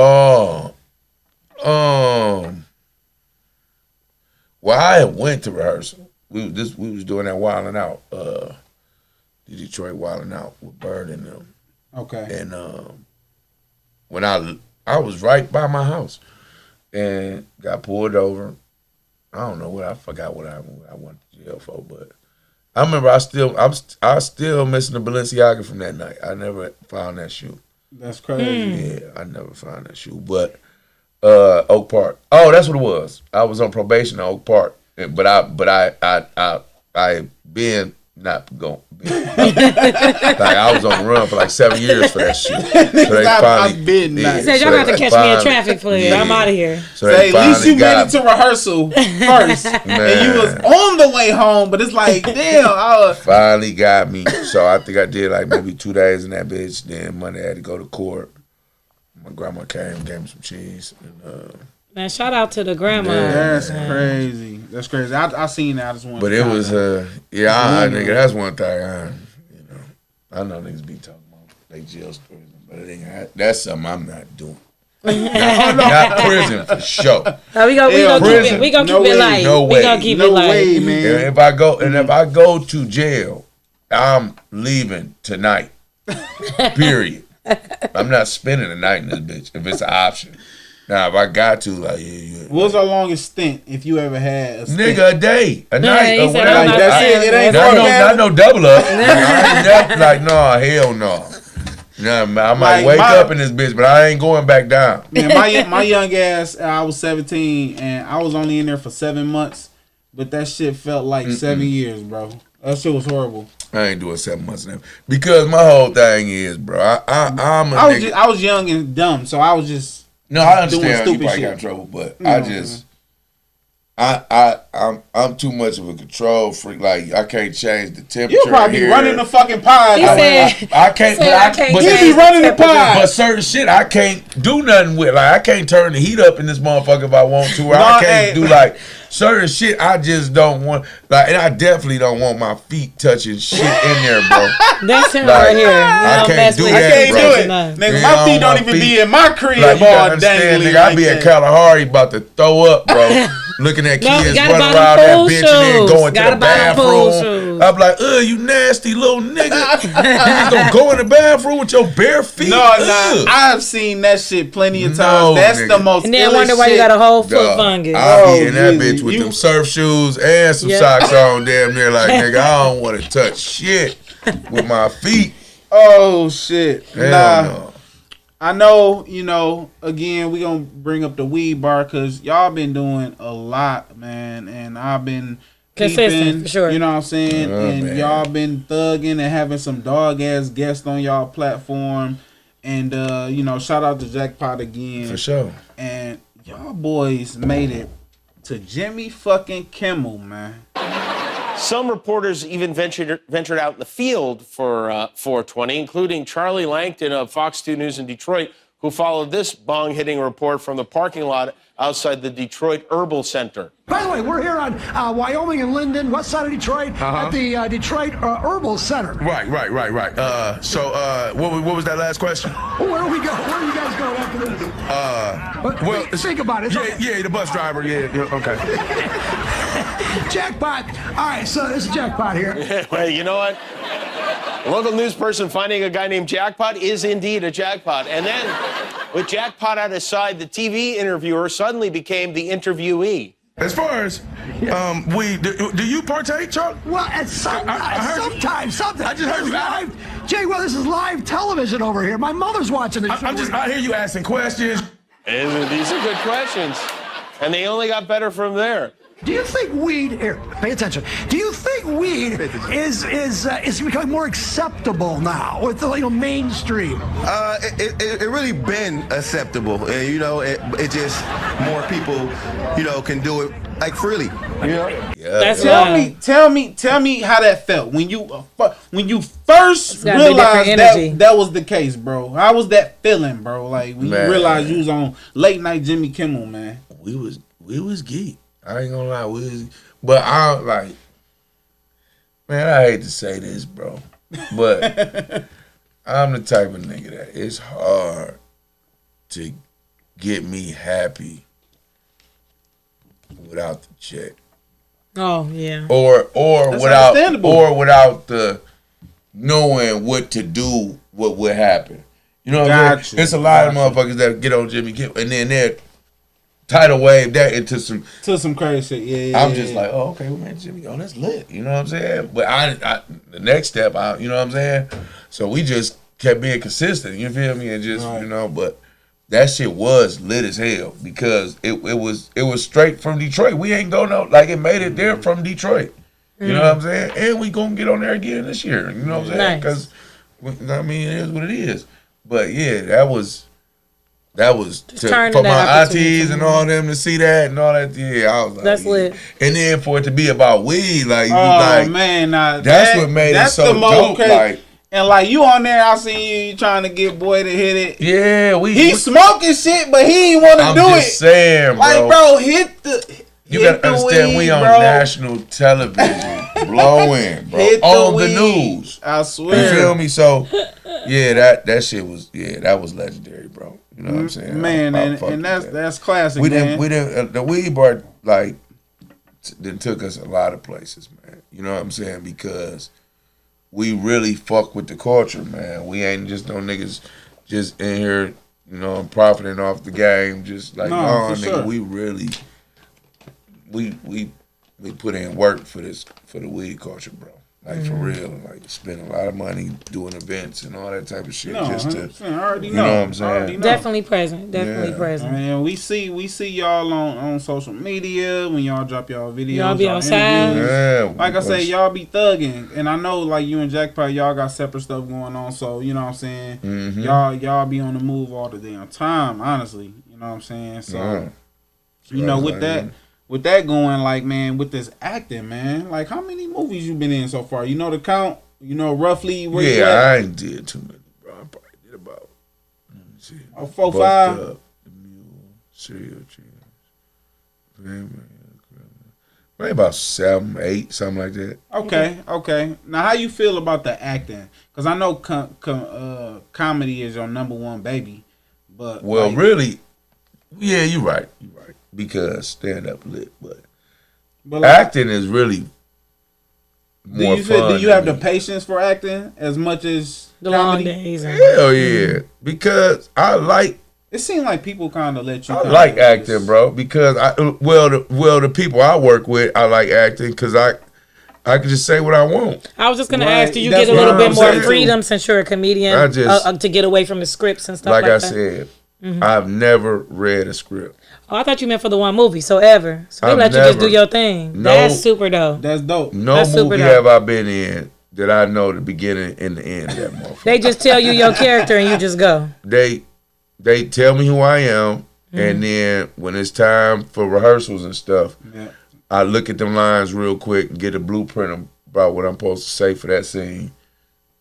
S4: Well, I went to rehearsal. We was doing that Wildin' Out, the Detroit Wildin' Out with Bird and them.
S1: Okay.
S4: And when I was right by my house and got pulled over. I don't know I forgot what I went to jail for, but I remember I still missing the Balenciaga from that night. I never found that shoe.
S1: That's crazy.
S4: Yeah, I never found that shoe. But Oak Park. Oh, that's what it was. I was on probation at Oak Park, but I been not going. Like, I was on the run for like 7 years for that shit. So they finally.
S2: He said, y'all got to catch me in traffic, please. I'm out of here.
S1: So at least you made it to rehearsal first, and you was on the way home. But it's like, damn,
S4: finally got me. So I think I did like maybe 2 days in that bitch. Then Monday I had to go to court. My grandma gave me some cheese. And,
S2: man, shout out to the grandma.
S1: That's crazy. That's crazy. I seen that. I just wanted.
S4: But it was nigga. That's one thing. I know niggas be talking about they jail stories, but it ain't. That's something I'm not doing. Not prison for sure.
S2: We gonna keep it light.
S4: No way.
S2: We gonna keep it light.
S1: Way, man.
S4: And if I go to jail, I'm leaving tonight. Period. I'm not spending the night in this bitch if it's an option. Now, if I got to, like, yeah.
S1: What was the longest stint, if you ever had a stint?
S4: Nigga, a day, a night, or whatever.
S1: Like, that's it. It ain't
S4: not no double up. Like, no, hell no. Nah, I might wake up in this bitch, but I ain't going back down.
S1: Man, my young ass, I was 17, and I was only in there for 7 months, but that shit felt like 7 years, bro. That shit was horrible.
S4: I ain't doing 7 months now because my whole thing is, bro. I'm a nigga.
S1: I was young and dumb, so I was just
S4: I understand
S1: doing
S4: you probably got in trouble, but I'm too much of a control freak. Like I can't change the temperature.
S1: You probably
S4: here.
S1: Running the fucking pod.
S4: I can't.
S1: You be running the pod.
S4: But certain shit I can't do nothing with. Like I can't turn the heat up in this motherfucker if I want to. Or I can't do like certain shit. I just don't want. Like, and I definitely don't want my feet touching shit in there, bro.
S2: That's him right here.
S4: I can't do that,
S1: I can't
S4: bro.
S1: do it. Nigga, my feet don't even be in my crib
S4: like,
S1: all
S4: dangly.
S1: Nigga,
S4: like I be at Kalahari about to throw up, bro. Looking at kids running around that bitch and then going to the bathroom. I'm like, you nasty little nigga. You gonna go in the bathroom with your bare feet?
S1: No, I've seen that shit plenty of times. That's the most.
S2: And then wonder why you got a whole foot fungus.
S4: I be in that bitch with them surf shoes and some socks on, damn near like, nigga, I don't want to touch shit with my feet.
S1: Oh shit!
S4: Hell no.
S1: I know, again, we gonna bring up the weed bar because y'all been doing a lot, man, and I've been
S2: consistent, for sure.
S1: You know what I'm saying? And
S4: man.
S1: y'all been thugging and having some dog ass guests on y'all platform, and shout out to Jackpot again
S4: For sure.
S1: And y'all boys made it to Jimmy fucking Kimmel, man.
S5: Some reporters even ventured out in the field for 420, including Charlie Langton of Fox 2 News in Detroit, who followed this bong-hitting report from the parking lot outside the Detroit Herbal Center.
S6: By the way, we're here on Wyoming and Linden, west side of Detroit, at the Detroit Herbal Center.
S4: Right. So, what was that last question?
S6: Where do we go? Where do you guys go after this? Think about it.
S4: Yeah, the bus driver. Yeah, okay.
S6: Jackpot. All right, so this is Jackpot here.
S5: Well, you know what? A local news person finding a guy named Jackpot is indeed a jackpot. And then, with Jackpot at his side, the TV interviewer suddenly became the interviewee.
S4: As far as do you partake, Chuck?
S6: Well, sometimes. I just heard you live. Jay, well, this is live television over here. My mother's watching the show.
S4: I hear you asking questions.
S5: And these are good questions. And they only got better from there.
S6: Do you think weed? Here, pay attention. Do you think weed is becoming more acceptable now with the mainstream?
S7: It really been acceptable. It just more people, can do it like freely.
S2: That's
S1: Tell me how that felt when you first realized that was the case, bro. How was that feeling, bro? Like when you realized you was on late night Jimmy Kimmel, man.
S4: We was geek. I ain't gonna lie, but I like, man, I hate to say this, bro, but I'm the type of nigga that it's hard to get me happy without the check.
S2: Oh yeah.
S4: Or without the knowing what to do, what would happen. You know what I'm saying? It's a lot of motherfuckers that get on Jimmy Kimmel and then they're tidal wave that into some
S1: crazy shit. Yeah.
S4: I'm just like, oh, okay, we made Jimmy. Oh, that's lit. You know what I'm saying? But I the next step, you know what I'm saying? So we just kept being consistent. You feel me? And just but that shit was lit as hell because it was straight from Detroit. We ain't go it made it there from Detroit. You know what I'm saying? And we gonna get on there again this year. You know what I'm saying? Because it is what it is. But yeah, that was for my aunties and all them to see that and all that. Yeah, I was like,
S2: that's lit.
S4: And then for it to be about weed, like,
S1: man,
S4: that's what made it so dope. Like,
S1: and like you on there, I seen you trying to get boy to hit it.
S4: Yeah,
S1: he smoking shit, but he ain't want to do it.
S4: I'm just saying, bro.
S1: Like, bro, hit the.
S4: You gotta understand,
S1: weed,
S4: we on
S1: bro.
S4: national television, blowing, bro, on the news.
S1: I swear.
S4: You feel me? So, yeah, that shit was that was legendary, bro. You know what I'm saying?
S1: Man, and that's classic.
S4: The weed bar then took us a lot of places, man. You know what I'm saying? Because we really fuck with the culture, man. We ain't just no niggas just in here, profiting off the game. Just like nigga, sure. We really we put in work for the weed culture, bro. Like for real, like spend a lot of money doing events and all that type of shit.
S1: No,
S4: just to,
S1: I already
S4: you
S1: know.
S4: know what I'm saying?
S1: Already know.
S2: Definitely present. Definitely
S4: Yeah.
S2: present.
S1: Man, we see y'all on social media when y'all drop y'all videos.
S2: Y'all be outside.
S1: interviews.
S4: Yeah,
S1: Like I say, y'all be thugging, and I know like you and Jackpot, y'all got separate stuff going on. So you know what I'm saying. Y'all be on the move all the damn time. Honestly, you know what I'm saying. So you know with that going, like man, with this acting, man, like how many movies you been in so far? You know the count. You know roughly where you at?
S4: I ain't did too many, bro. I probably did about, let me see.
S1: 4,
S4: Buffed
S1: 5.
S4: Up, The Mule, Serial Cheers, maybe about 7, 8, something like that.
S1: Okay. Now, how you feel about the acting? Because I know comedy is your number one baby, but
S4: Well,
S1: like,
S4: really, yeah, you're right. Because stand up lit, but
S1: like,
S4: acting is really more fun.
S1: Do you have the patience for acting as much as
S2: The long
S1: comedy?
S2: days.
S4: Hell yeah, because I like.
S1: It seems like people kind of let you.
S4: I like acting, bro, because the people I work with, I like acting because I can just say what I want.
S2: I was just gonna
S1: Right.
S2: ask, do you
S1: That's
S2: get a
S1: what
S2: little
S1: I'm
S2: bit more
S1: saying,
S2: freedom
S1: too.
S2: since you're a comedian
S4: I just-
S2: to get away from the scripts and stuff
S4: Like
S2: like
S4: I
S2: that?
S4: said, I've never read a script.
S2: Oh, I thought you meant for the one movie. So ever. So they
S4: I've
S2: let you just do
S4: never-
S2: your thing.
S4: No.
S2: That's super dope.
S1: That's dope.
S4: No
S2: That's super
S4: movie
S2: dope.
S4: have I been in that I know the beginning and the end of that motherfucker.
S2: They just tell you your character and you just go.
S4: They tell me who I am, and then when it's time for rehearsals and stuff,
S1: Yeah.
S4: I look at them lines real quick and get a blueprint about what I'm supposed to say for that scene,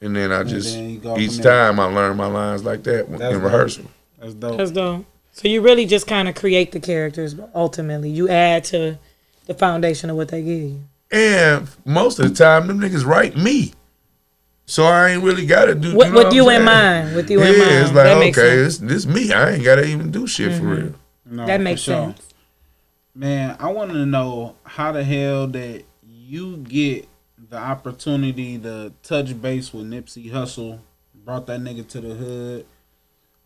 S4: and then I just
S1: then you go
S4: each
S1: from there.
S4: time I learn my lines like that
S1: That's
S4: in
S1: dope.
S4: rehearsal.
S1: That's dope.
S2: That's dope. So you really just kind of create the characters, but ultimately you add to the foundation of what they give you.
S4: And most of the time, them niggas write me. So I ain't really got to do
S2: With
S4: what
S2: you
S4: I'm
S2: in
S4: saying?
S2: mind. With you in
S4: Yeah,
S2: mind.
S4: it's like,
S2: That makes
S4: okay,
S2: sense.
S4: this me. I ain't got to even do shit for real.
S1: No,
S2: That
S1: for
S2: makes
S1: sure.
S2: sense.
S1: Man, I want to know how the hell that you get the opportunity to touch base with Nipsey Hussle, brought that nigga to the hood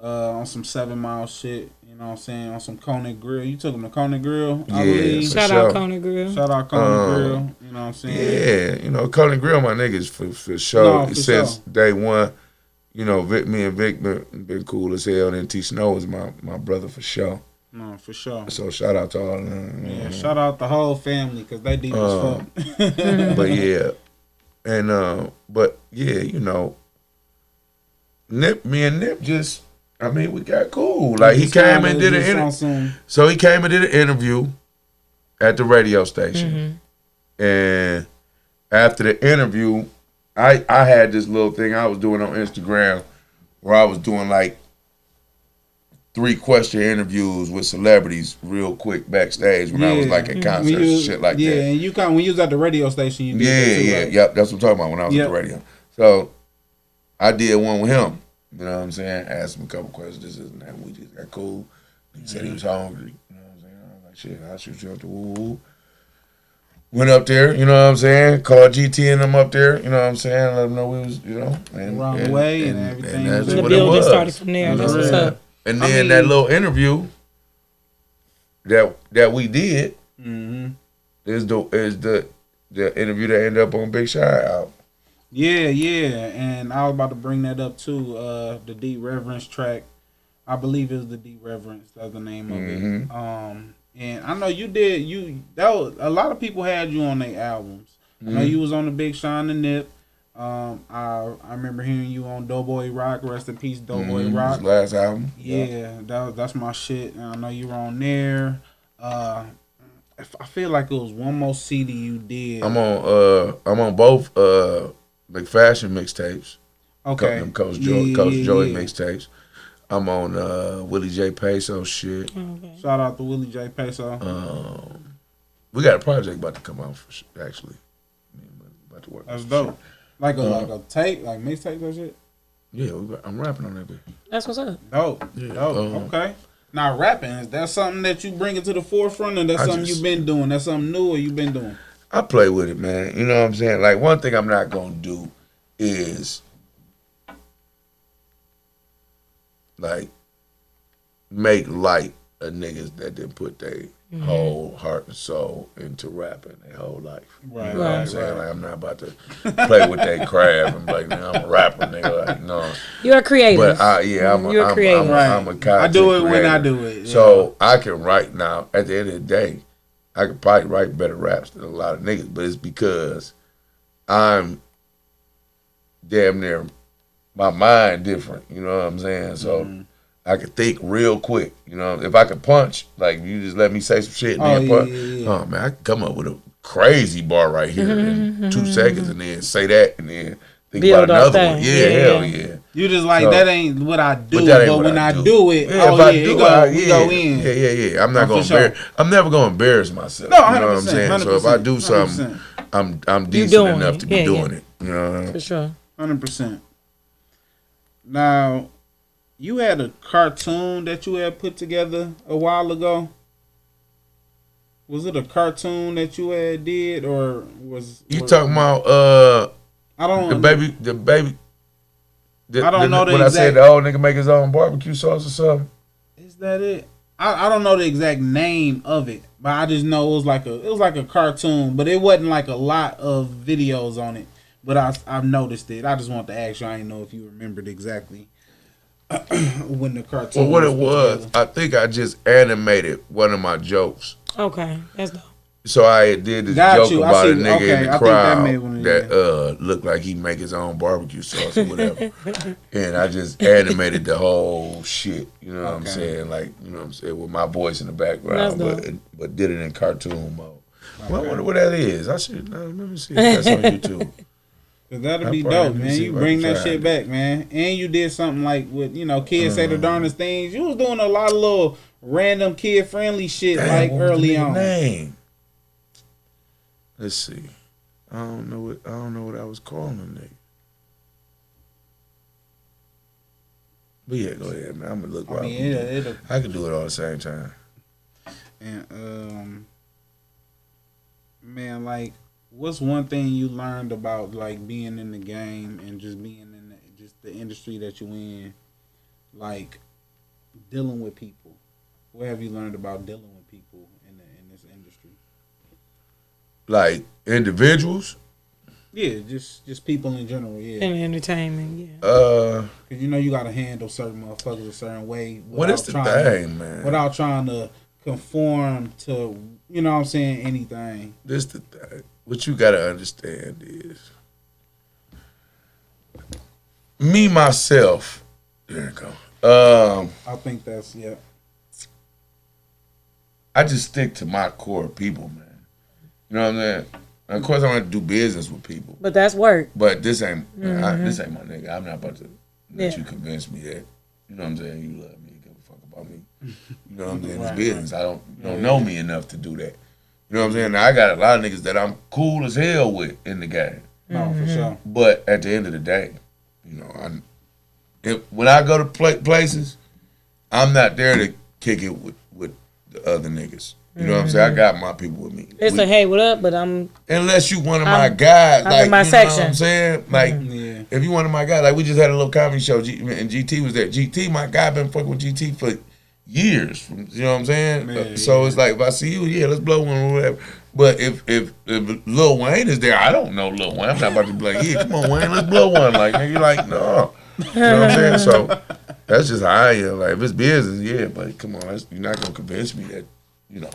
S1: on some 7 Mile shit, you know what I'm saying, on some Conant Grill. You took him to Conant Grill, I
S4: Yeah,
S1: believe.
S4: for
S2: Shout
S4: sure.
S2: out Conant Grill.
S1: Shout out Conant Grill, you know what I'm saying?
S4: Yeah, Conant Grill, my niggas for sure.
S1: No, for
S4: Since
S1: sure.
S4: day one, me and Vic been cool as hell. And T Snow is my brother for sure.
S1: No, for sure.
S4: So shout out to all of them.
S1: Yeah, shout out the whole family because they deep as fuck.
S4: But yeah, and but yeah, Nip, me and Nip just, we got cool. Like he came and did an interview. So he came and did an interview at the radio station, and after the interview, I had this little thing I was doing on Instagram where I was doing like 3-question interviews with celebrities real quick backstage when I was like at concerts and shit like that.
S1: Yeah, and you when you was at the radio station, you did that too, right?
S4: Yep, that's what I'm talking about when I was at the radio. So I did one with him. You know what I'm saying? Asked him a couple questions, this and that. We just got cool. He said he was hungry. You know what I'm saying? I was like, shit, I'll shoot you up the woo. Went up there, you know what I'm saying? Called GT and them up there, you know what I'm saying? Let them know we was, and
S1: Around the way and everything.
S4: And that's
S1: And
S2: the
S4: what it
S2: build
S4: was.
S2: just started from there. That's what's up.
S4: And then that little interview that we did is the interview that ended up on Big Shy album.
S1: Yeah, and I was about to bring that up too. The Deep Reverence track, I believe it was the Deep Reverence. That's the name of it. And I know you did. A lot of people had you on their albums. I know you was on the Big Sean and Nip. I remember hearing you on Doughboy Rock. Rest in peace, Doughboy Rock.
S4: His last album.
S1: Yeah, that's my shit. And I know you were on there. I feel like it was one more CD you did.
S4: I'm on both McFashion mixtapes.
S1: Okay.
S4: Coach
S1: Yeah,
S4: Joey
S1: yeah.
S4: mixtapes. I'm on Willie J Peso shit.
S2: Okay.
S1: Shout out to Willie J Peso.
S4: We got a project about to come out actually. About to work.
S1: That's dope. Like a tape, like mixtape or shit.
S4: Yeah, I'm rapping on that bitch.
S2: That's what's up.
S1: Dope. Dope. Okay. Now rapping, is that something that you bring it to the forefront, or that's something you've been doing? That's something new, or you been doing?
S4: I play with it, man. You know what I'm saying? Like, one thing I'm not gonna do is like make light of niggas that didn't put their whole heart and soul into rapping their whole life.
S1: Right,
S4: You know what I'm
S1: right,
S4: saying?
S1: right.
S4: Like, I'm not about to play with their craft and be like, nah, I'm a rapper, nigga. Like, no.
S2: You're a creative.
S4: But I'm
S2: You're a creative.
S4: I'm a content
S1: I do it when I
S4: creator.
S1: do it. Yeah.
S4: So I can write now. At the end of the day, I could probably write better raps than a lot of niggas, but it's because I'm damn near my mind different. You know what I'm saying? So I could think real quick. You know, if I could punch, like you just let me say some shit and then punch.
S1: Yeah.
S4: Oh man, I can come up with a crazy bar right here in 2 seconds and then say that and then think
S2: Build
S4: about
S2: off
S4: another one.
S2: that.
S4: Yeah,
S2: Yeah.
S4: hell yeah.
S1: You just like
S4: So-
S1: that ain't what I do,
S4: that ain't
S1: but
S4: what
S1: when
S4: I
S1: I
S4: do.
S1: do it,
S4: Yeah,
S1: oh
S4: if I
S1: yeah,
S4: do
S1: it go,
S4: it,
S1: we go in.
S4: Yeah. I'm not
S1: for
S4: gonna
S1: sure.
S4: I'm never gonna embarrass myself.
S1: No,
S4: you know what I'm
S1: 100%,
S4: saying? So if I do
S1: 100%.
S4: something, I'm decent
S2: doing
S4: enough
S2: it.
S4: to be
S2: Yeah,
S4: doing
S2: yeah.
S4: it. You know?
S2: For sure.
S1: 100%. Now, you had a cartoon that you had put together a while ago. Was it a cartoon that you had did, or was
S4: You talking about
S1: I don't
S4: the baby
S1: I don't know the
S4: when I said
S1: exact-
S4: the old nigga make his own barbecue sauce or something.
S1: Is that it? I don't know the exact name of it, but I just know it was like a cartoon, but it wasn't like a lot of videos on it. But I've noticed it. I just want to ask you. I didn't know if you remembered exactly when the cartoon.
S4: Well, what it
S1: put
S4: was,
S1: together.
S4: I think I just animated one of my jokes.
S2: Okay, that's dope.
S4: So I did this
S1: Got
S4: joke
S1: you. I
S4: about a
S1: see.
S4: nigga
S1: Okay,
S4: in
S1: I
S4: the
S1: think that
S4: crowd
S1: made one of
S4: that looked like he make his own barbecue sauce or whatever. And I just animated the whole shit. You know what I'm
S1: Okay.
S4: saying? Like, you know what I'm saying, with my voice in the background,
S2: That's
S4: but did it in cartoon mode. Well, I wonder what that is. I should let me see if that's on YouTube.
S1: Cause that'd
S4: I
S1: be
S4: probably
S1: dope,
S4: need to
S1: man.
S4: see
S1: You
S4: if I
S1: bring
S4: can
S1: that
S4: find
S1: shit
S4: it.
S1: back, man. And you did something like with, kids say the darndest things. You was doing a lot of little random kid friendly shit
S4: Damn,
S1: like
S4: what was the
S1: early
S4: nigga
S1: on.
S4: name? Let's see. I don't know what I was calling the nigga. But yeah, go ahead, man. I'm gonna look.
S1: I mean,
S4: I can do it all at the same time.
S1: and man, like, what's one thing you learned about like being in the game and just being in just the industry that you in, like dealing with people? What have you learned about dealing with people in this industry?
S4: Like individuals.
S1: Yeah, just people in general. Yeah,
S2: And entertainment, yeah.
S1: cause you gotta handle certain motherfuckers a certain way.
S4: What is the
S1: trying
S4: thing, man?
S1: Without trying to conform to, you know what I'm saying, anything.
S4: This the thing. What you gotta understand is, me myself. There you go.
S1: I think that's
S4: I just stick to my core people, man. You know what I'm saying? Of course, I want to do business with people,
S2: But that's work.
S4: but this ain't this ain't my nigga. I'm not about to let
S2: Yeah.
S4: you convince me that. You know what I'm saying? You love me, you give a fuck about me. You know what I'm saying? It's business. I don't you don't know me enough to do that. You know what I'm saying? Now, I got a lot of niggas that I'm cool as hell with in the game,
S1: no, for sure.
S4: but at the end of the day, when I go to places, I'm not there to kick it with the other niggas. You know what I'm saying? I got my people with me.
S2: It's like, hey, what up? But I'm
S4: Unless you one of my guys,
S2: I'm
S4: like
S2: in my
S4: you know
S2: section.
S4: what I'm saying? Like
S1: Yeah.
S4: if you one of my guys, like we just had a little comedy show and GT was there. GT, my guy been fucking with GT for years. You know what I'm saying?
S1: Man,
S4: So it's like if I see you, yeah, let's blow one or whatever. But if Lil Wayne is there, I don't know Lil Wayne. I'm not about to be like, yeah, come on, Wayne, let's blow one. Like nigga, like no. You know what I'm saying? So that's just how I am. Like if it's business, yeah, but come on, you're not gonna convince me that, you know.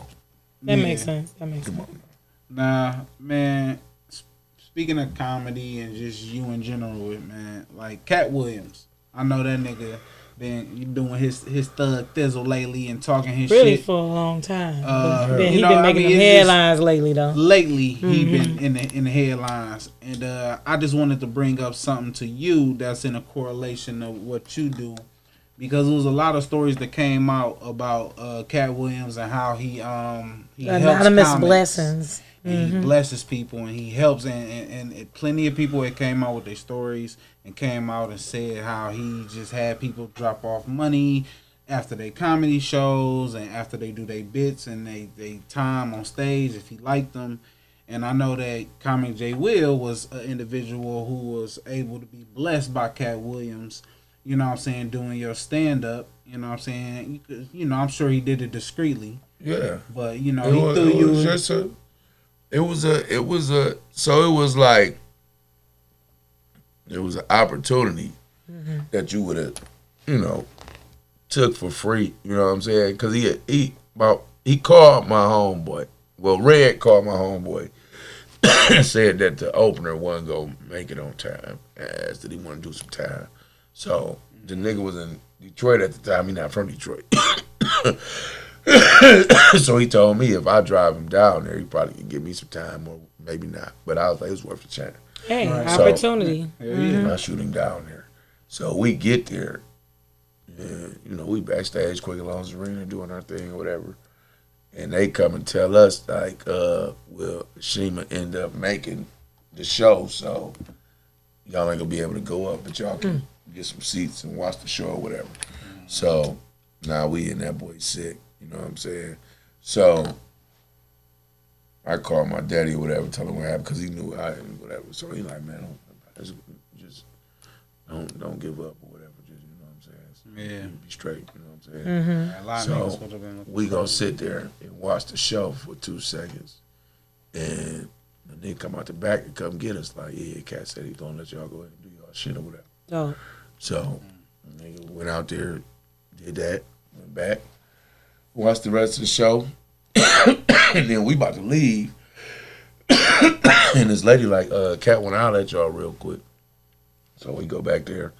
S2: that makes sense. That makes sense.
S1: Nah, man. Speaking of comedy and just you in general, man, like Cat Williams. I know that nigga been doing his thug thizzle lately and talking his
S2: Really
S1: shit.
S2: for a long time.
S1: You
S2: He
S1: know,
S2: been
S1: I
S2: making
S1: mean,
S2: them
S1: it's just-
S2: headlines lately, though.
S1: Lately, he been in the headlines, and I just wanted to bring up something to you that's in a correlation of what you do, because there was a lot of stories that came out about Cat Williams and how he helps
S2: Anonymous
S1: comics.
S2: blessings.
S1: And he blesses people and he helps, and plenty of people that came out with their stories and came out and said how he just had people drop off money after their comedy shows and after they do their bits and they time on stage if he liked them. And I know that Comic J. Will was an individual who was able to be blessed by Cat Williams you know what I'm saying, doing your stand up, you know what I'm saying? You could, you know, I'm sure he did it discreetly.
S4: Yeah.
S1: But, you know, he threw you
S4: it was an opportunity that you would have, you know, took for free, you know what I'm saying? Because he called my homeboy. Well, Red called my homeboy and said that the opener wasn't going to make it on time. Asked that he wanted to do some time. So the nigga was in Detroit at the time. He's not from Detroit. So he told me if I drive him down there, he probably could give me some time or maybe not. But I was like, it's worth a chance.
S2: Hey, opportunity.
S4: So, I shoot him down there. So we get there. And, you know, we backstage, Quick Alon's Arena doing our thing or whatever. And they come and tell us, like, well, Shima end up making the show, so y'all ain't gonna be able to go up, but y'all can get some seats and watch the show or whatever. So now we and that boy sick, you know what I'm saying? So I called my daddy or whatever, tell him what happened, because he knew I and whatever. So he like, man, don't give up or whatever. Just, you know what I'm saying?
S1: Yeah.
S4: Be straight, you know what I'm saying? So we gonna sit there and watch the show for 2 seconds, and the nigga come out the back and come get us. Like, yeah, Cat said he's gonna let y'all go ahead and do y'all shit or whatever.
S2: Oh.
S4: So nigga went out there, did that, went back, watched the rest of the show, and then we about to leave, and this lady like, Cat went out at y'all real quick. So we go back there.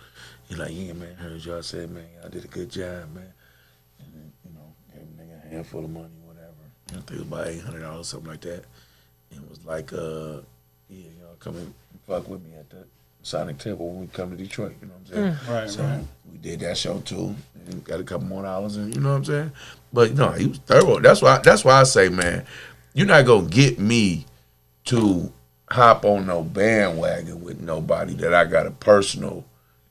S4: He like, yeah, man, heard y'all say, man, y'all did a good job, man. And then, you know, gave a nigga a handful of money, whatever. I think it was about $800, something like that. And it was like, yeah, y'all come and fuck with me at the Sonic Temple when we come to Detroit, you know what I'm saying?
S1: Right, right.
S4: We did that show too, and got a couple more dollars, and you know what I'm saying? But no, he was thorough. That's why I say, man, you're not gonna get me to hop on no bandwagon with nobody that I got a personal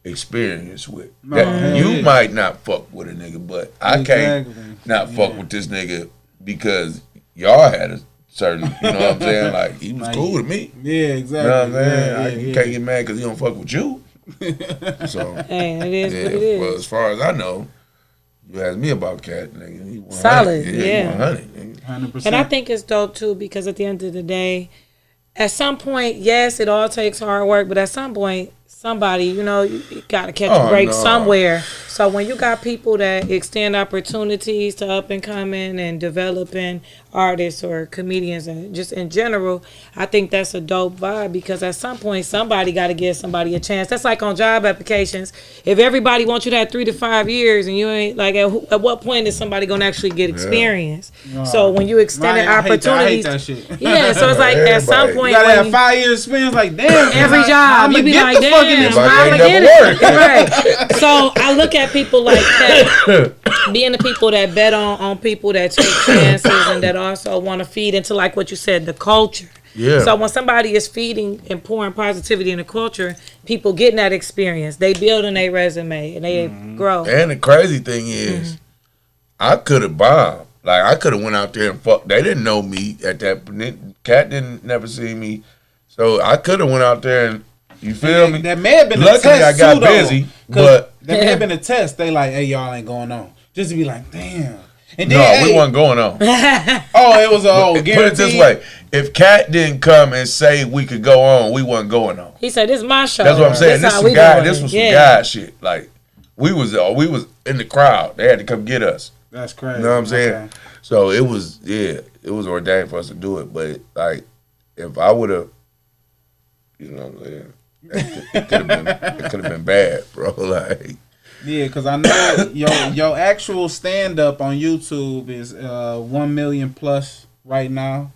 S4: experience with.
S1: No,
S4: you might not fuck with a nigga, but I can't not fuck with this nigga because y'all had a certain, you know what I'm saying? Like, he was cool with me.
S1: Yeah, exactly.
S4: You know what I'm saying? I can't get mad because he don't fuck with you. So,
S2: hey, it is what it is.
S4: Well, as far as I know, you asked me about Cat, nigga. He 100.
S2: Solid,
S4: yeah. 100.
S1: 100%.
S2: And I think it's dope too because at the end of the day, at some point, yes, it all takes hard work, but at some point, somebody, you know, you got to catch a break somewhere. So when you got people that extend opportunities to up and coming and developing artists or comedians and just in general, I think that's a dope vibe because at some point somebody got to give somebody a chance. That's like on job applications. If everybody wants you to have 3 to 5 years and you ain't like, at what point is somebody gonna actually get experience? Yeah. So when you extend opportunities,
S1: I hate that shit.
S2: Yeah. So it's like at some point
S1: you gotta have 5 years experience. Like damn,
S2: every job you be like damn, I'm get it. Right. So I look at people like that, being the people that bet on people that take chances and that also want to feed into like what you said, the culture. Yeah. So when somebody is feeding and pouring positivity in the culture, people getting that experience. They building their resume and they grow.
S4: And the crazy thing is, I could have bombed. Like I could have went out there and fuck. They didn't know me at that. Cat didn't never see me, so I could have went out there and. You feel me?
S1: That may have been
S4: Luckily,
S1: a test.
S4: I got busy, but
S1: that may have been a test. They like, hey, y'all ain't going on. Just to be like, damn. And then,
S4: no, we wasn't going on.
S1: It was guaranteed.
S4: Put it this way: if Cat didn't come and say we could go on, we wasn't going on.
S2: He said, "This is my show."
S4: That's what I'm saying. This was some guy shit. Like we was in the crowd. They had to come get us.
S1: That's crazy.
S4: You know what I'm saying? Okay. So it was ordained for us to do it. But like, if I would have, you know what I'm saying. It could have been bad, bro. Like,
S1: yeah, because I know your actual stand up on YouTube is 1 million plus right now.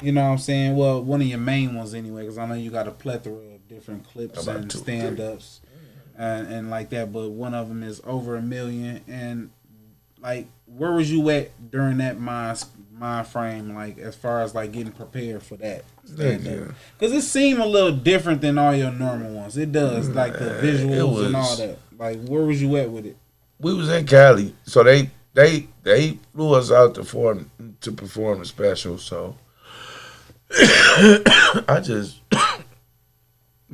S1: You know what I'm saying? Well, one of your main ones anyway, because I know you got a plethora of different clips and stand ups and like that. But one of them is over 1 million. And like, where was you at during that mind frame? Like, as far as like getting prepared for that. Because it seemed a little different than all your normal ones. It does, like the visuals and all that. Like, where was you at with it?
S4: We was in Cali, so they flew us out to perform the special. So I just,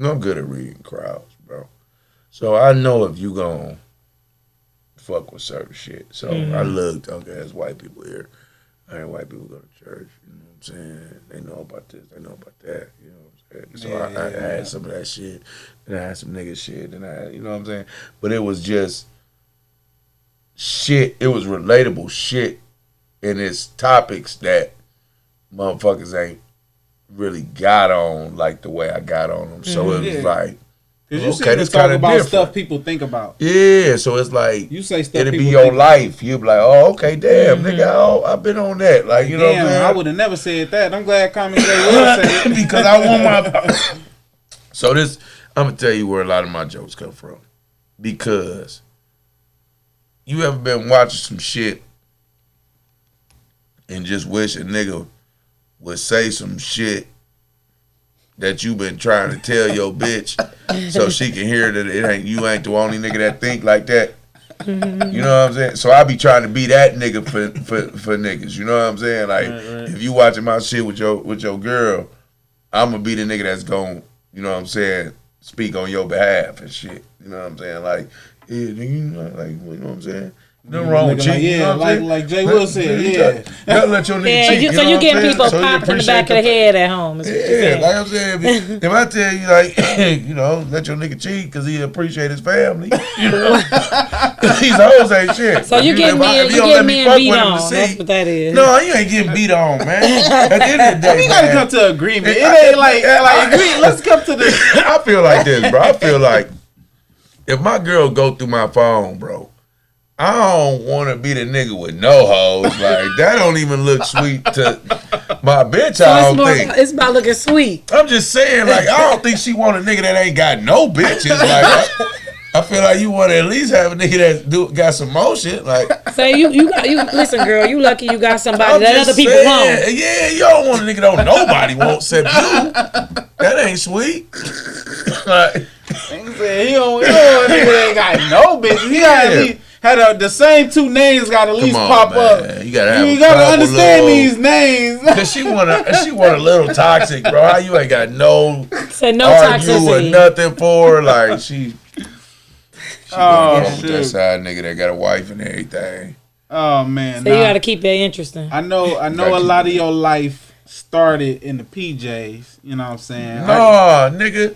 S4: I'm good at reading crowds, bro. So I know if you gon' fuck with certain shit. So I looked, okay, there's white people here. I heard white people go to church. You know what I'm saying? They know about this. They know about that. You know what I'm saying? So I had some of that shit. And I had some nigga shit. And I had, you know what I'm saying? But it was just shit. It was relatable shit. And it's topics that motherfuckers ain't really got on like the way I got on them. So it was like,
S1: because you seem to talk about different stuff people think about.
S4: Yeah, so it's like,
S1: you say stuff
S4: it'll be
S1: people
S4: your
S1: think
S4: life. You'll be like, oh, okay, damn, nigga, I've been on that. Like, you know what I'm saying?
S1: I would have never said that. I'm glad Common J will say it.
S4: Because I want my... So this, I'm going to tell you where a lot of my jokes come from. Because you ever been watching some shit and just wish a nigga would say some shit that you been trying to tell your bitch so she can hear that you ain't the only nigga that think like that. You know what I'm saying? So I be trying to be that nigga for niggas. You know what I'm saying? Like if you watching my shit with your girl, I'm gonna be the nigga that's gonna, you know what I'm saying, speak on your behalf and shit. You know what I'm saying? Like, yeah, you know, like, you know what I'm saying? Nothing wrong with cheating.
S1: Yeah,
S4: you know
S1: like Jay Will said, yeah.
S4: You gotta let your nigga cheat.
S2: So you get people
S4: so
S2: popped in the back of the head at home.
S4: Yeah, like I'm saying, if I tell you, like, you know, let your nigga cheat because he appreciate his family, you know, these hoes ain't shit.
S2: So you getting men beat on. That's what that is.
S4: No, you ain't getting beat on, man. At the end of the day,
S1: we gotta come to agreement. It ain't like agree. Let's come to this.
S4: I feel like this, bro. I feel like if my girl go through my phone, bro, I don't want to be the nigga with no hoes. Like, that don't even look sweet to my bitch, so I don't think.
S2: It's about looking sweet.
S4: I'm just saying, like, I don't think she want a nigga that ain't got no bitches. Like, I feel like you want to at least have a nigga that got some motion. Like,
S2: say you listen, girl, you lucky you got somebody that other people want.
S4: Yeah, you don't want a nigga that nobody wants except you. That ain't sweet. Like,
S1: he don't want a nigga that ain't got no bitches. He got had the same two names got at least pop up.
S4: You gotta
S1: understand these names.
S4: Cause she want a little toxic, bro. How you ain't got no
S2: toxicity
S4: or nothing for her? Like she that side nigga that got a wife and everything.
S1: Oh man.
S2: So you gotta keep that interesting.
S1: I know a lot of your life started in the PJs, you know what I'm saying?
S4: No, nigga.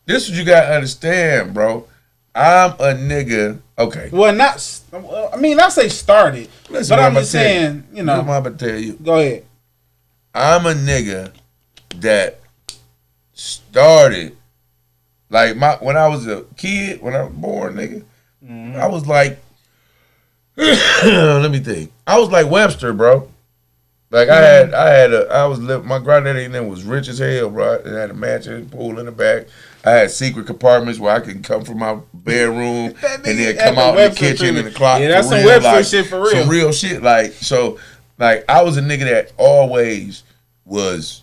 S4: This is what you gotta understand, bro. I'm a nigga. Okay.
S1: Well, not say started, but I'm just saying, you know.
S4: I'm about to tell you.
S1: Go ahead.
S4: I'm a nigga that started, like, when I was a kid, when I was born, nigga, I was like, let me think. I was like Webster, bro. Like, my granddaddy then was rich as hell, bro. It had a mansion, pool in the back. I had secret compartments where I could come from my bedroom and then come out in the kitchen and the clock.
S1: Yeah, that's some Webster shit for real.
S4: Some real shit. Like, so, like, I was a nigga that always was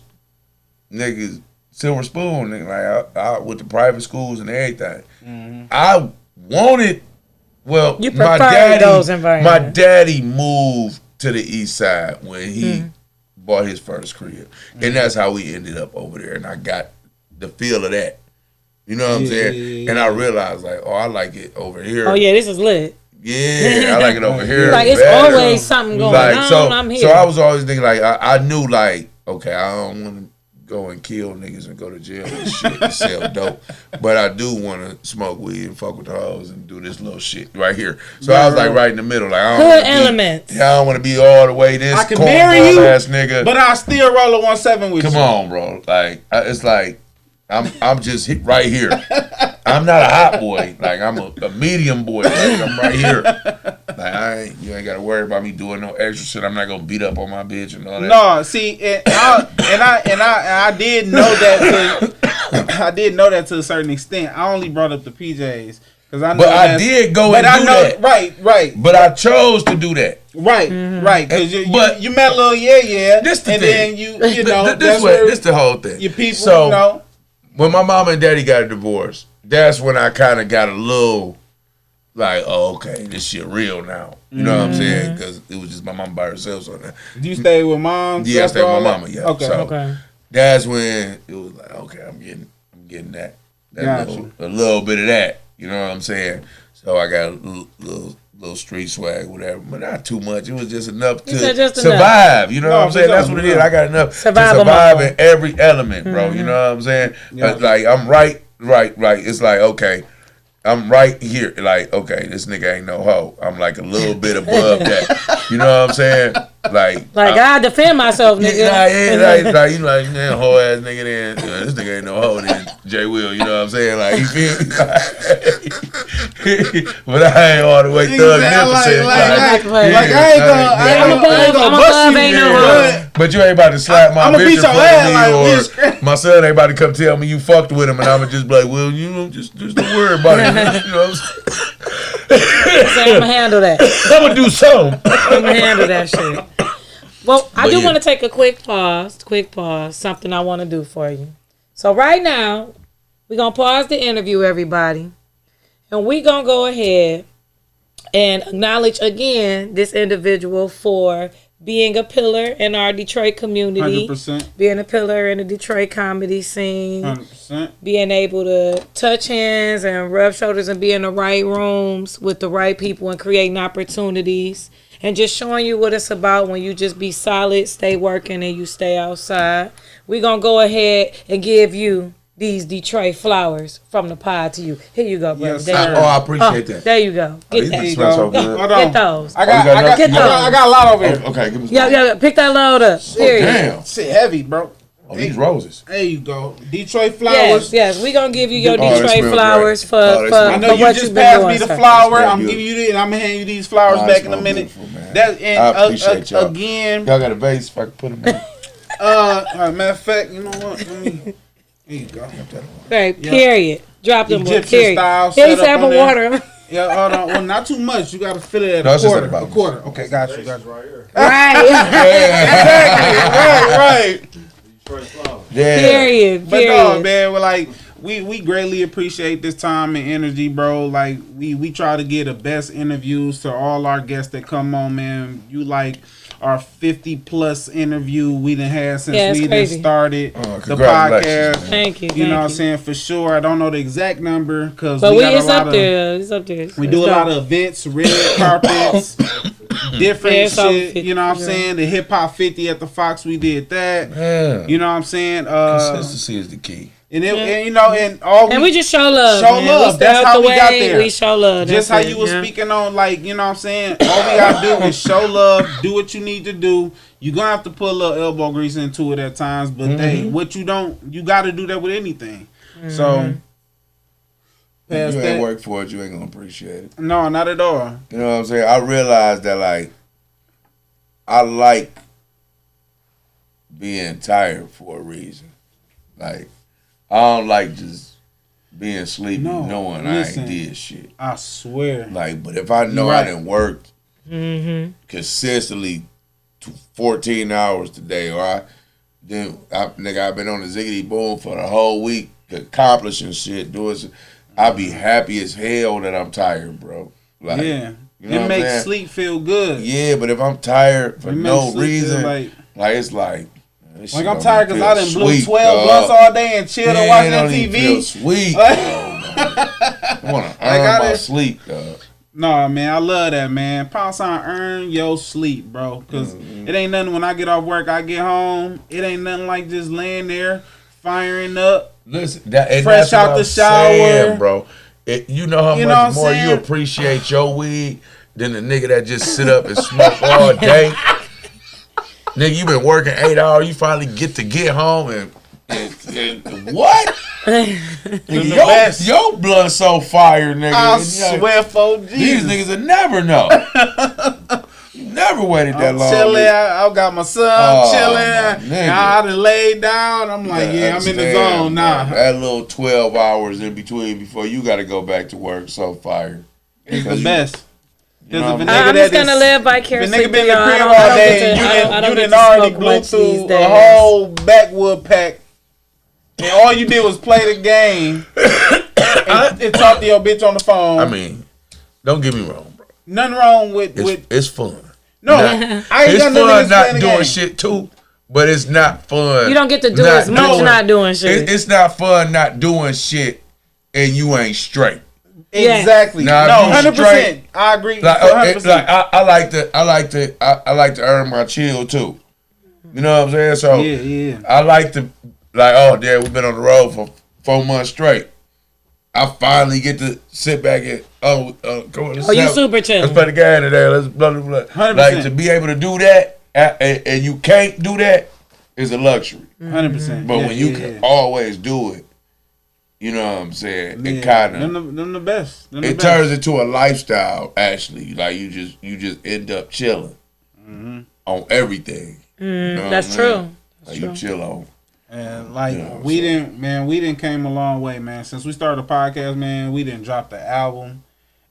S4: niggas silver spoon. Nigga. Like, I went to private schools and everything. I wanted, well,
S2: you prefer those environments.
S4: My daddy moved to the east side when he bought his first crib. And that's how we ended up over there. And I got the feel of that. You know what I'm saying? And I realized, like, oh, I like it over here.
S2: Oh, yeah, this is lit.
S4: Yeah, I like it over here.
S2: Like, it's better. Always something going on. I'm here.
S4: So I was always thinking, like, I knew, like, okay, I don't want to go and kill niggas and go to jail and shit and sell dope. But I do want to smoke weed and fuck with the hoes and do this little shit right here. So I was, like, right in the middle. Like, I don't want to be all the way this
S1: I can marry you,
S4: ass nigga.
S1: but I still roll a 17 with you.
S4: Come on, bro. Like, it's like, I'm just right here. I'm not a hot boy. Like, I'm a medium boy. Like, I'm right here. Like, you ain't got to worry about me doing no extra shit. I'm not gonna beat up on my bitch and all that.
S1: No, see, I did know that. I did know that to a certain extent. I only brought up the PJs because I know.
S4: But I did go and do that.
S1: Right.
S4: But I chose to do that.
S1: Right. Because you met a little
S4: This the thing.
S1: Then you know
S4: this the whole thing.
S1: Your people,
S4: so,
S1: you know.
S4: When my mom and daddy got a divorce, that's when I kind of got a little like, oh, okay, this shit real now. You know what I'm saying? Because it was just my mom by herself. So
S1: Do you stay with mom?
S4: Yeah, I stayed with my mama. Yeah.
S1: Okay.
S4: That's when it was like, okay, I'm getting that a little bit of that. You know what I'm saying? So I got a little street swag, whatever, but not too much. It was just enough to survive. You know what I'm saying? That's what it is. I got enough to survive in every element, bro. You know what I'm saying? But like I'm right. It's like, okay, I'm right here. Like, okay, this nigga ain't no hoe. I'm like a little bit above that. You know what I'm saying? Like
S2: I defend myself, nigga.
S4: Like you like, man, hoe ass nigga. Then this nigga ain't no hoe. Then Jay Will, you know what I'm saying? Like, you feel me? But I ain't all the way thug nigga.
S1: I ain't gonna bust you, ain't no hoe.
S4: But you ain't about to slap my bitch in front of me, or my son ain't about to come tell me you fucked with him, and I'ma just be like, well, you know, just don't worry about it. You know what I'm saying?
S2: So I'm gonna handle that.
S4: I'm gonna do something.
S2: I'm gonna handle that shit. Well, I do want to take a quick pause. Something I want to do for you. So right now, we're gonna pause the interview, everybody, and we're gonna go ahead and acknowledge again this individual for being a pillar in our Detroit community,
S1: 100%.
S2: Being a pillar in the Detroit comedy scene,
S1: 100%.
S2: Being able to touch hands and rub shoulders and be in the right rooms with the right people and creating opportunities and just showing you what it's about when you just be solid, stay working, and you stay outside. We're going to go ahead and give you these Detroit flowers from the pod to you. Here you go, brother.
S1: Yes,
S4: I appreciate that.
S2: There you go. Get that.
S4: These smell so good.
S1: Hold on.
S2: Get those.
S1: I got a lot over here.
S4: Okay, give me some.
S2: Yeah, pick that load up. Period.
S4: Damn.
S1: Shit heavy, bro.
S4: Oh, these roses.
S1: There you go. Detroit flowers.
S2: Yes. We're going to give you your
S4: Oh,
S2: Detroit flowers for
S1: I know you
S2: what
S1: just
S2: you've been
S1: passed
S2: doing.
S1: me the
S2: sir.
S1: flower. I'm giving you this, and I'm gonna hand you these flowers
S4: Oh,
S1: back in a minute.
S4: I appreciate y'all.
S1: Again.
S4: Y'all got a vase if I can put them in.
S1: Matter of fact, you know what? Here you go.
S2: Right, period. Drop them.
S1: Egyptian
S2: Period.
S1: style.
S2: Here's
S1: Set up
S2: some
S1: on there.
S2: water.
S1: Yeah, hold on. Well, not too much. You gotta fill it at
S4: No,
S1: a
S4: it's just
S1: quarter.
S4: at the
S1: A
S4: bottom.
S1: quarter. Okay, got you.
S2: Right.
S1: Exactly. Right.
S4: Yeah.
S2: Period.
S1: But no, man, we're like we greatly appreciate this time and energy, bro. Like we try to get the best interviews to all our guests that come on, man. You like our 50+ interview we done had since we done started the podcast.
S2: Thank you.
S1: You know what I'm saying? For sure. I don't know the exact number because
S2: it's up there. It's up there.
S1: We do a lot of events, red carpets, different shit. You know what I'm saying? The Hip Hop 50 at the Fox, we did that.
S4: Yeah.
S1: You know what I'm saying?
S4: Consistency is the key.
S1: And you know, and
S2: we just show love.
S1: Show love. That's how we got there.
S2: We show love.
S1: Just how you was speaking on, like, you know what I'm saying? All we gotta do is show love, do what you need to do. You're gonna have to put a little elbow grease into it at times, but hey, what you don't, you gotta do that with anything. So
S4: if you ain't work for it, you ain't gonna appreciate it.
S1: No, not at all.
S4: You know what I'm saying? I realized that, like, I like being tired for a reason. Like, I don't like just being sleepy knowing I ain't did shit.
S1: I swear.
S4: Like, but if I know I done worked consistently 14 hours today, or I've been on the ziggity boom for the whole week, accomplishing shit, doing shit, I be happy as hell that I'm tired, bro. Like,
S1: yeah.
S4: You know
S1: it makes sleep feel good.
S4: Yeah, but if I'm tired for no reason, like it's like
S1: I'm tired because I done blew 12 blunts all day and chilled and watched that TV.
S4: Feel sweet. I want to earn my sleep, dog.
S1: No, man, I love that, man. Pound sign, earn your sleep, bro. Because it ain't nothing when I get off work, I get home. It ain't nothing like just laying there, firing up.
S4: Listen,
S1: fresh out the shower.
S4: Saying, bro. You know how much more you appreciate your weed than the nigga that just sit up and smoke all day. Nigga, you been working 8 hours. You finally get home and what? Nigga, your blood so fire, nigga.
S1: I swear for Jesus.
S4: These niggas will never know. You never waited that long.
S1: Chilling. I got my son chilling. I done laid down. I'm like, I'm in the zone now.
S4: That little 12 hours in between before you got to go back to work, so fire.
S1: It's the best.
S2: I'm just gonna live vicariously.
S1: If a nigga been in the crib all day and you done already blew through a whole backwood pack, and all you did was play the game and talk to your bitch on the phone.
S4: I mean, don't get me wrong, bro.
S1: Nothing wrong with
S4: it's fun.
S1: No, I ain't
S4: it's
S1: got
S4: fun not doing shit too, but it's not fun.
S2: You don't get to do as much not doing shit.
S4: It's not fun not doing shit and you ain't straight.
S1: Exactly.
S4: Now,
S1: no,
S4: if you
S1: 100%.
S4: straight,
S1: I agree.
S4: Like,
S1: 100%.
S4: I like to earn my chill too. You know what I'm saying? So
S1: yeah.
S4: I like to we've been on the road for 4 months straight. I finally get to sit back and come on.
S2: You super chill.
S4: Let's play the game today. Let's blah blah blah.
S1: 100%.
S4: Like to be able to do that and you can't do that is a luxury.
S1: 100%.
S4: But when you can always do it, you know what I'm saying? It kind of
S1: them the best.
S4: it turns into a lifestyle. Actually, like you just end up chilling on everything. You know
S2: That's true.
S4: Like you chill on.
S1: And like we didn't came a long way, man. Since we started the podcast, man, we didn't drop the album.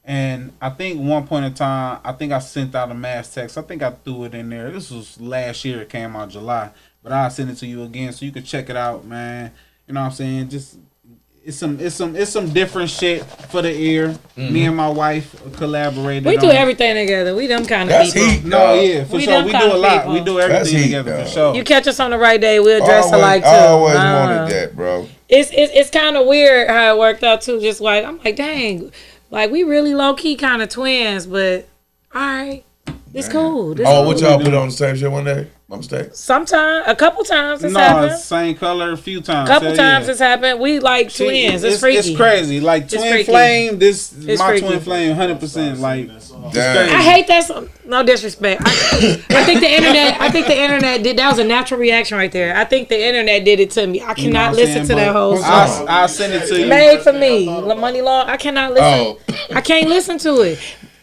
S1: And I think one point in time, I think I sent out a mass text. I think I threw it in there. This was last year. It came out July. But I'll send it to you again so you can check it out, man. You know what I'm saying? Just it's some different shit for the ear. Me and my wife collaborated.
S2: We do everything together. We them kind of
S4: That's
S2: people.
S4: heat.
S1: No, yeah, for sure. We do a lot. We do everything
S4: heat,
S1: together
S4: dog.
S1: for sure.
S2: You catch us on the right day, we'll dress alike too.
S4: I always wanted that, bro.
S2: It's kind of weird how it worked out too. Just like I'm like, dang, like we really low key kind of twins, but all right, it's cool.
S4: What y'all put on the same shit one day? My mistake.
S2: Sometime, a couple times it's happened.
S1: Same color, a few times.
S2: Couple times it's happened. We like twins. It's freaky.
S1: It's crazy. Like twin
S2: freaky.
S1: flame. This
S2: It's
S1: my
S2: freaky.
S1: twin flame, 100%. Like
S4: Damn.
S2: I hate that. No disrespect. I think the internet. I think the internet did. That was a natural reaction right there. I think the internet did it to me. I cannot listen to that whole song.
S1: I'll send it to you.
S2: Made for me, Money Long. I cannot listen. I can't listen to it.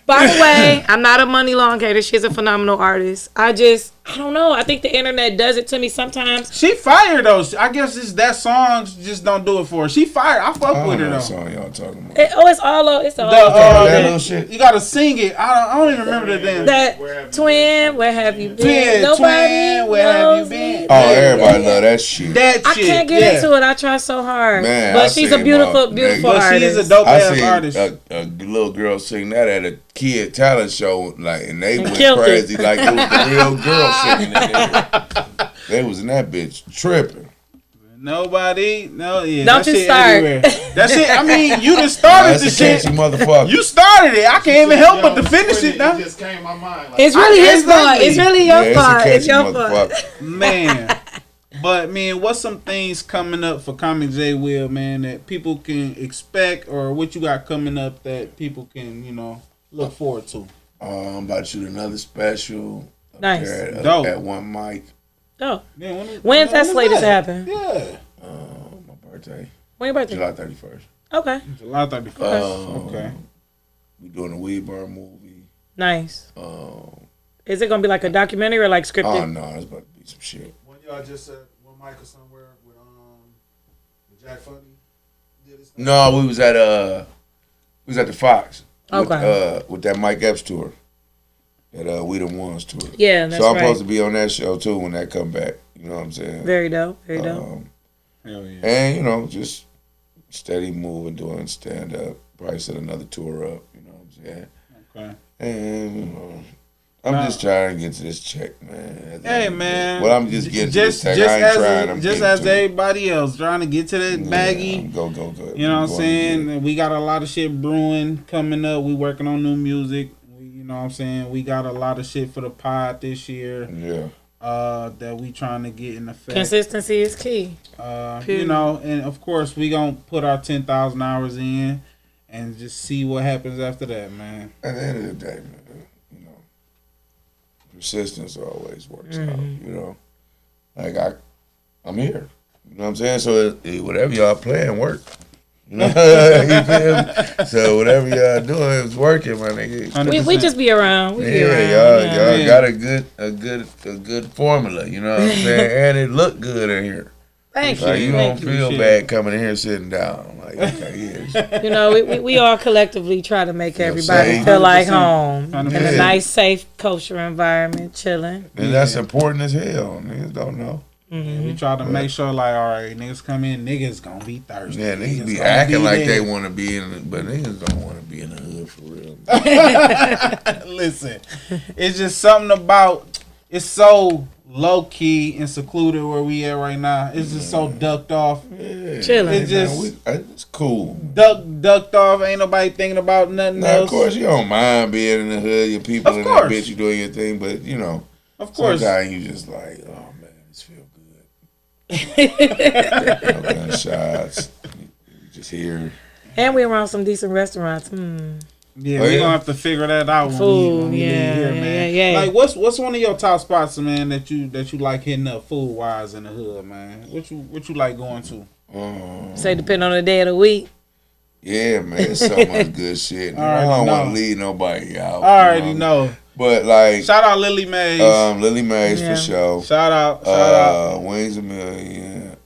S2: By the way, I'm not a Money Long hater. She's a phenomenal artist. I don't know. I think the internet does it to me sometimes.
S1: She fired though. I guess it's that song just don't do it for her. She fired. I fuck with her though.
S4: What song y'all talking about?
S2: It's all. It's all.
S4: That little shit.
S1: You gotta sing it. I don't even remember the damn.
S2: That twin, where have you been?
S1: Twin,
S2: Nobody
S1: where have you
S2: knows
S1: been?
S2: me.
S4: Oh, everybody love that shit.
S1: That
S2: I
S1: shit.
S2: can't get into it. I try so hard.
S4: Man,
S2: but
S4: I
S2: she's a
S4: seen
S2: beautiful,
S4: my
S2: beautiful
S4: nigga.
S1: But
S2: artist.
S1: she's a dope
S4: I
S1: ass
S4: seen
S1: artist.
S4: a little girl sing that at a kid talent show, like, and they went
S2: killed it.
S4: crazy, like it was the real girl singing it. They was in that bitch tripping.
S1: Nobody, no, yeah.
S2: Don't
S1: that
S2: you
S1: shit
S2: start.
S1: everywhere. That shit. I mean, you done started
S4: That's
S1: the
S4: a
S1: shit.
S4: catchy motherfucker.
S1: You started it. I can't even help but to finish it now.
S8: It just came my mind.
S2: It's really his fault.
S1: Exactly.
S2: It's really your
S4: Yeah,
S2: fault.
S4: it's
S2: It's
S4: a
S2: your
S4: catchy
S2: fault.
S4: motherfucker.
S1: Man. But man, what's some things coming up for Comic J Will, man, that people can expect, or what you got coming up that people can, look forward to?
S4: I'm about to shoot another special. up
S2: Nice.
S4: there
S1: Dope.
S4: At one mic.
S2: Oh,
S1: Man,
S2: when's that slated to happen?
S1: Yeah,
S4: My birthday,
S2: When your birthday?
S4: July 31st.
S2: Okay,
S1: July 31st. Okay.
S4: We doing a Weed Bar movie.
S2: nice. Is it gonna be like a documentary or like
S4: Oh
S2: scripted?
S4: no, it's about to be some shit.
S8: When y'all just said one Michael somewhere with Jack Funny did his thing.
S4: No, we was at the Fox.
S2: Okay.
S4: With that Mike Epps tour. That We the Ones tour.
S2: Yeah, that's
S4: So I'm
S2: right.
S4: supposed to be on that show too when that come back. You know what I'm saying?
S2: Very dope. Very dope.
S1: Hell yeah.
S4: And just steady moving, doing stand up. Probably set another tour up. You know what I'm saying?
S1: Okay.
S4: And I'm just trying to get to this check, man.
S1: Hey man.
S4: Well, I'm just getting to this check.
S1: Just
S4: I ain't trying. I'm
S1: just
S4: getting
S1: as
S4: to it.
S1: everybody else trying to get to that baggy.
S4: Go.
S1: You know what I'm
S4: I'm going to
S1: saying?
S4: get it.
S1: We got a lot of shit brewing coming up. We working on new music. You know what I'm saying? We got a lot of shit for the pod this year.
S4: Yeah.
S1: That we trying to get in effect.
S2: Consistency is key.
S1: And of course we gonna put our 10,000 hours in and just see what happens after that, man.
S4: At the end of the day, man, persistence always works out. Like I'm here. You know what I'm saying? So whatever y'all playing work. You know? You feel me? So whatever y'all doing is working, my nigga.
S2: We just be around. We be around.
S4: Y'all got a good formula. You know what I'm saying? And it look good in here.
S2: Thank
S4: Like
S2: you.
S4: you don't
S2: Thank
S4: feel bad coming in here sitting down. Like okay, yeah.
S2: You know, we all collectively try to make everybody
S4: same.
S2: feel like
S1: 100%.
S2: home in a
S1: 100%.
S2: nice, safe, kosher environment, chilling.
S4: And that's important as hell. Niggas don't know.
S1: We try to make sure, like, all right, niggas come in, niggas gonna be thirsty.
S4: Yeah, niggas be
S1: gonna
S4: acting like
S1: there.
S4: they want to be in, but niggas don't want to be in the hood for real.
S1: Listen, it's just something about it's so low key and secluded where we at right now. It's just so ducked off.
S4: Yeah.
S2: Chilling.
S1: It's just
S4: it's cool.
S1: ducked off. Ain't nobody thinking about nothing else.
S4: Of course, you don't mind being in the hood. Your people in that bitch, you doing your thing. But you know,
S1: of course,
S4: sometimes you just like, oh man, this feel good. No gunshots. You just hear.
S2: And we around some decent restaurants.
S1: Yeah, we're gonna have to figure that out.
S2: Food,
S1: when we leave here, man.
S2: yeah.
S1: Like, what's one of your top spots, man, that you like hitting up food wise in the hood, man? What you like going to?
S2: Say depending on the day of the week.
S4: Yeah, man, it's so much good shit. I don't want to leave nobody out.
S1: I already know.
S4: But like,
S1: shout out Lily Mays.
S4: Lily Mays for sure.
S1: Shout out.
S4: Wings a Million.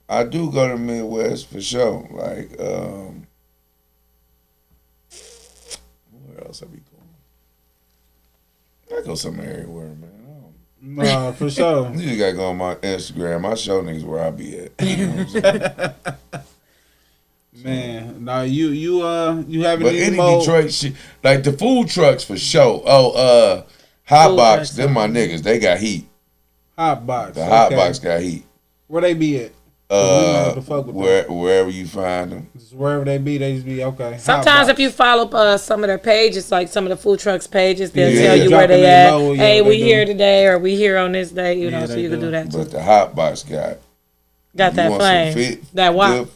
S4: I do go to Midwest for sure. Like, where else I be going? I go somewhere everywhere, man.
S1: No, for sure.
S4: You just gotta go on my Instagram. I show niggas where I be at. You know
S1: man, now you having
S4: but any Detroit shit, like the food trucks for sure. Hot Box, them my niggas. They got heat.
S1: Hot Box.
S4: The Hot Box got heat.
S1: Where they be at?
S4: Wherever you find them.
S1: Just wherever they be, they just be okay.
S2: Sometimes if you follow some of their pages, like some of the food trucks pages, they'll tell you where they at. Hey, we here today, or we here on this day. You know, so you can do that too.
S4: But the Hot Box got
S2: that flame. That wop.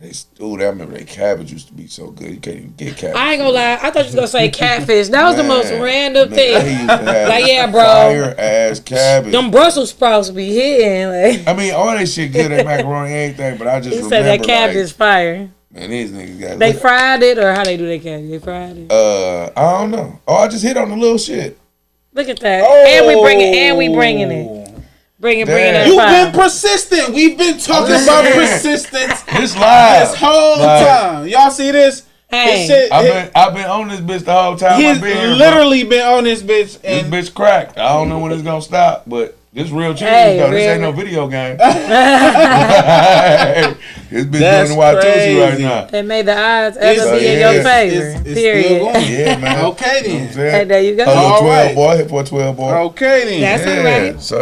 S4: I remember that cabbage used to be so good. You can't even get cabbage.
S2: I ain't gonna lie. I thought you was gonna say catfish. That was the most random thing.
S4: They used to have
S2: like, yeah, bro.
S4: Fire ass cabbage.
S2: Them Brussels sprouts be hitting. Like.
S4: I mean, all that shit good. That macaroni, everything. But I just remember
S2: said that cabbage fire.
S4: Man, these niggas got.
S2: They fried it, or how they do their cabbage? They fried it.
S4: I don't know. Oh, I just hit on the little shit.
S2: Look at that. And we bringing it. Bringing it.
S1: You've been persistent. We've been talking about persistence
S4: this live
S1: this whole time. Y'all see this?
S2: Hey,
S1: shit,
S4: I've been on this bitch the whole time.
S1: He's literally been on this bitch.
S4: And this bitch cracked. I don't know when it's gonna stop, but this real cheese though. This ain't no video game. This bitch doing the Watusi right now.
S2: It made the odds ever be in your favor. Period.
S4: Yeah, man.
S1: Okay then.
S2: Hey, there you go.
S4: A 12 boy, hit for a 12 boy.
S1: Okay then.
S2: That's all right.
S4: So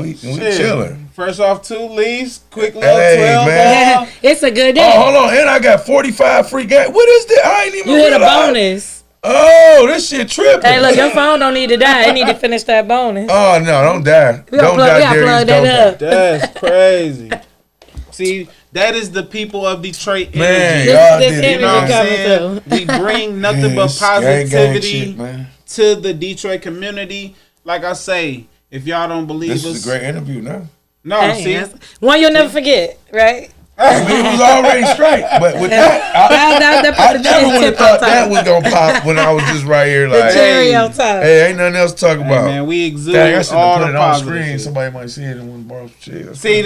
S4: we chilling.
S1: Fresh off 2 leaves, quick little 12
S4: man.
S1: ball.
S2: It's a good day.
S4: Oh, hold on, and I got 45 free games. What is that? I ain't even.
S2: You hit a bonus.
S4: Oh, this shit tripping.
S2: Hey, look, your phone don't need to die. It need to finish that bonus.
S4: Oh no, don't die. Don't die, Darius. Don't die.
S1: That's crazy. See, that is the people of Detroit energy.
S4: Man,
S2: this energy
S1: you know what I'm saying?
S2: through.
S1: We bring nothing but positivity to the Detroit community. Like I say, if y'all don't believe us,
S4: this is a great interview now.
S1: No, see,
S2: one you'll never forget, right?
S4: I mean, it was already straight, but with that, I never would have thought that was gonna pop when I was just right here, like,
S2: cherry on top.
S4: Hey, ain't nothing else to talk about.
S1: Man, we exude
S4: I should
S1: all
S4: have put
S1: the
S4: it on
S1: positive
S4: screen.
S1: shit.
S4: Somebody might see it and want to borrow some shit.
S1: See,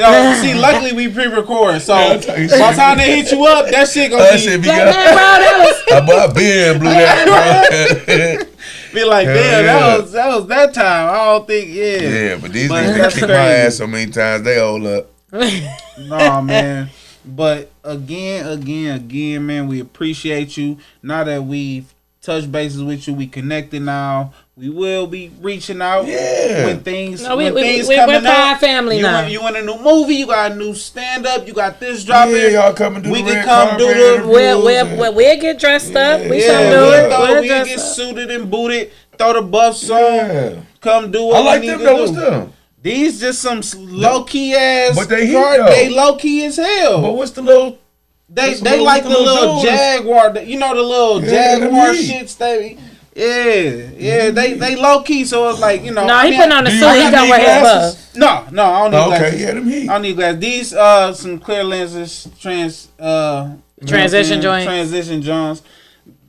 S1: luckily we pre-record, so by the time they hit you up, that shit gonna be.
S4: I been blew that.
S1: Be like, damn, that was that time. I don't think,
S4: Yeah, but these niggas kick my ass so many times. They hold up.
S1: Nah, man. But again, man, we appreciate you. Now that we've touched bases with you, we connected now. We will be reaching out when things
S2: we're
S1: coming up.
S2: Family now.
S1: You in a new movie? You got a new stand up? You got this dropping?
S4: Yeah, y'all come and do
S1: we
S4: the
S1: can come do the.
S2: We'll get dressed up. We can do it.
S1: We'll get suited and booted. Throw the buffs on. Come do what
S4: I like
S1: we
S4: them
S1: need
S4: though.
S1: to
S4: What's
S1: do.
S4: them?
S1: These just some low key ass.
S4: But they
S1: they low key as hell.
S4: But what's the little?
S1: They like the little Jaguar. You know the little Jaguar shits. They low key. So it's like, you know.
S2: No, he put on the suit. He don't wear his buff.
S1: No, I don't need glasses.
S4: Okay, yeah, them heat.
S1: I don't need glasses. These some clear lenses.
S2: Transition joints.
S1: Transition joints.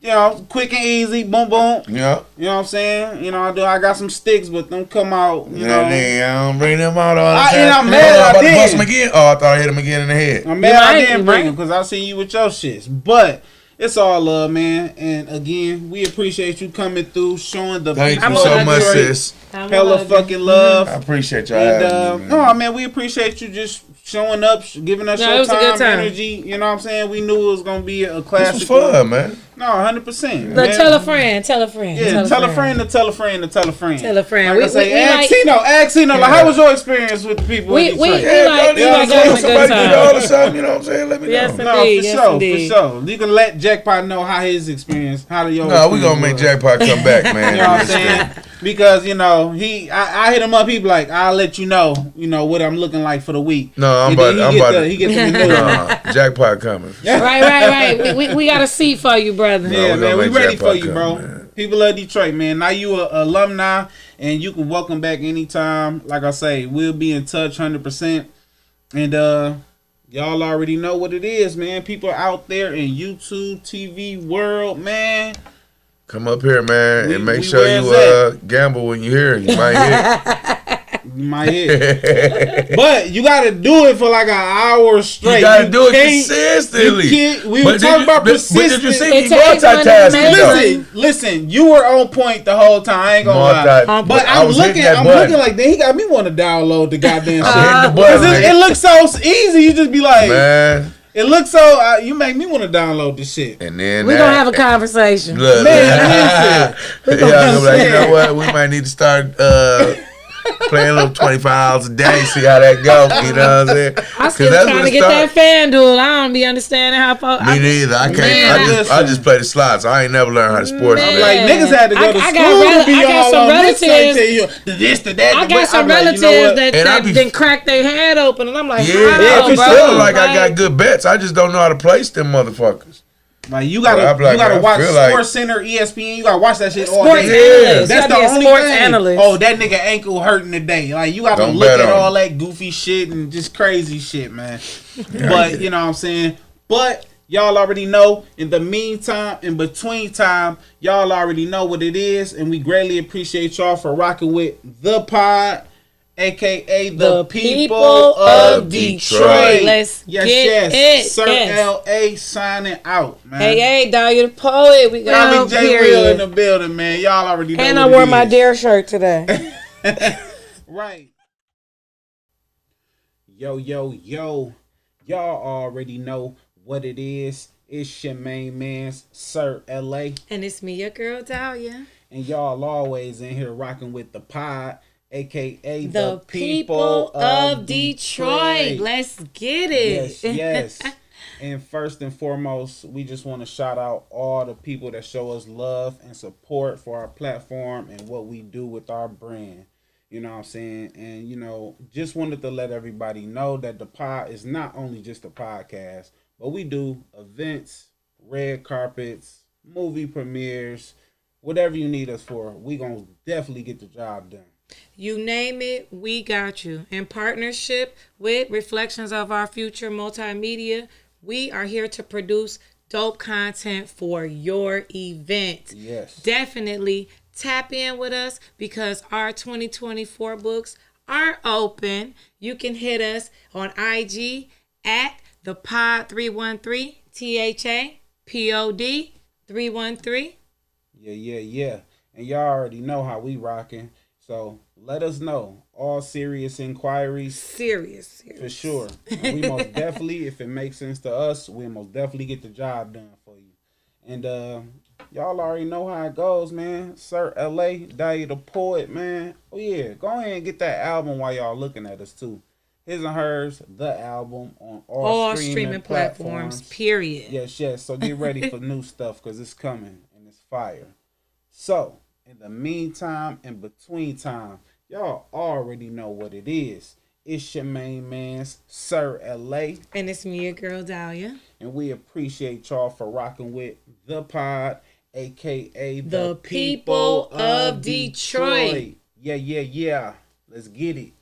S1: You know, quick and easy, boom, boom.
S4: Yeah.
S1: You know what I'm saying? You know, I got some sticks, but them come out, you know.
S4: I don't bring them out all the time.
S1: And I'm mad I did.
S4: Bust him again? Oh, I thought I hit him again in the head.
S1: I'm mad I didn't bring them because I see you with your shits. But it's all love, man. And again, we appreciate you coming through, showing the
S4: Thank
S1: people
S4: you so much, sis.
S1: Hella fucking love.
S4: I appreciate y'all having me, man.
S1: No, man, we appreciate you just showing up, giving us your time, energy. You know what I'm saying? We knew it was gonna be a classic.
S4: This was fun, man.
S1: No, 100%.
S2: Look, tell a friend. Tell a friend.
S1: Yeah, tell a friend to tell a friend to tell a friend.
S2: Tell a friend.
S1: Like I say, ask Tino, like, how was your experience with the people in Detroit?
S2: We like having a good time.
S4: All the time, you know what I'm saying? Let me know.
S2: Yes,
S1: No,
S2: indeed.
S1: for sure. You can let Jackpot know how his experience, how your
S4: No, we gonna make Jackpot come back, man.
S1: You know what I'm saying? Because, I hit him up, he be like, I'll let you know what I'm looking like for the week.
S4: No,
S1: he get the
S4: no, Jackpot coming.
S2: Right. We got a seat for you, brother.
S1: Yeah, man, we ready for you, bro.
S4: Man.
S1: People of Detroit, man. Now you a alumni, and you can welcome back anytime. Like I say, we'll be in touch 100%. And y'all already know what it is, man. People out there in YouTube, TV world, man.
S4: Come up here, man, and make sure you gamble when you hear it. You might hit.
S1: You might hit. But you got to do it for like an hour straight.
S4: You got to do it consistently.
S1: We were talking about persistence.
S4: But did you see me multitasking?
S1: Listen, you were on point the whole time. I ain't gonna lie. But I'm looking like, he got me want to download the goddamn shit. Because it looks so easy. You just be like,
S4: man.
S1: It looks so. You make me want to download this shit.
S4: And then
S2: we're gonna have a conversation.
S4: Look,
S1: man, listen.
S4: You know what? We might need to start playing a little 25 hours a day, see how that goes. You know what I'm saying?
S2: I'm still trying to get that FanDuel. I don't be understanding how.
S4: Me neither. I can't. I just play the slots. I ain't never learned how to sports.
S1: I'm like, niggas had to go to school to be all on this side. This, to that.
S2: I got some relatives that then crack their head open, and I'm like,
S4: yeah, for sure. Like I got good bets. I just don't know how to place them motherfuckers.
S1: Like you gotta watch Sports Center, ESPN. You gotta watch that shit all day.
S2: Analyst.
S1: That's the only
S2: sports
S1: thing.
S2: Analyst.
S1: Oh, that nigga ankle hurting today. Like you gotta look at all that goofy shit and just crazy shit, man. But you know what I'm saying. But y'all already know. In the meantime, in between time, y'all already know what it is, and we greatly appreciate y'all for rocking with the pod. AKA the people of Detroit.
S2: Let's get it.
S1: Sir L.A. signing out, man.
S2: Hey, Dahlia the poet. We got
S1: J. Will in the building, man. Y'all already know.
S2: And I wore my Dare shirt today.
S1: Right. Yo. Y'all already know what it is. It's your main man's Sir L.A.
S2: And it's me, your girl Dahlia.
S1: And y'all always in here rocking with the pod. AKA
S2: the people of Detroit. Let's get it.
S1: Yes. And first and foremost, we just want to shout out all the people that show us love and support for our platform and what we do with our brand. You know what I'm saying? And, just wanted to let everybody know that the pod is not only just a podcast, but we do events, red carpets, movie premieres, whatever you need us for. We going to definitely get the job done.
S2: You name it, we got you. In partnership with Reflections of Our Future Multimedia, we are here to produce dope content for your event.
S1: Yes.
S2: Definitely tap in with us because our 2024 books are open. You can hit us on IG at thepod313, THAPOD 313.
S1: Yeah. And y'all already know how we rocking. So let us know. All serious inquiries.
S2: Serious.
S1: For sure. And we most definitely, if it makes sense to us, we'll most definitely get the job done for you. And y'all already know how it goes, man. Sir L.A., Dahlia the Poet, man. Oh, yeah. Go ahead and get that album while y'all looking at us, too. His and Hers, the album, on all streaming platforms.
S2: Period.
S1: Yes. So get ready for new stuff because it's coming and it's fire. So, in the meantime, in between time, y'all already know what it is. It's your main man's Sir L.A.
S2: And it's me, your girl Dahlia.
S1: And we appreciate y'all for rocking with the pod, a.k.a.
S2: the people of Detroit.
S1: Yeah. Let's get it.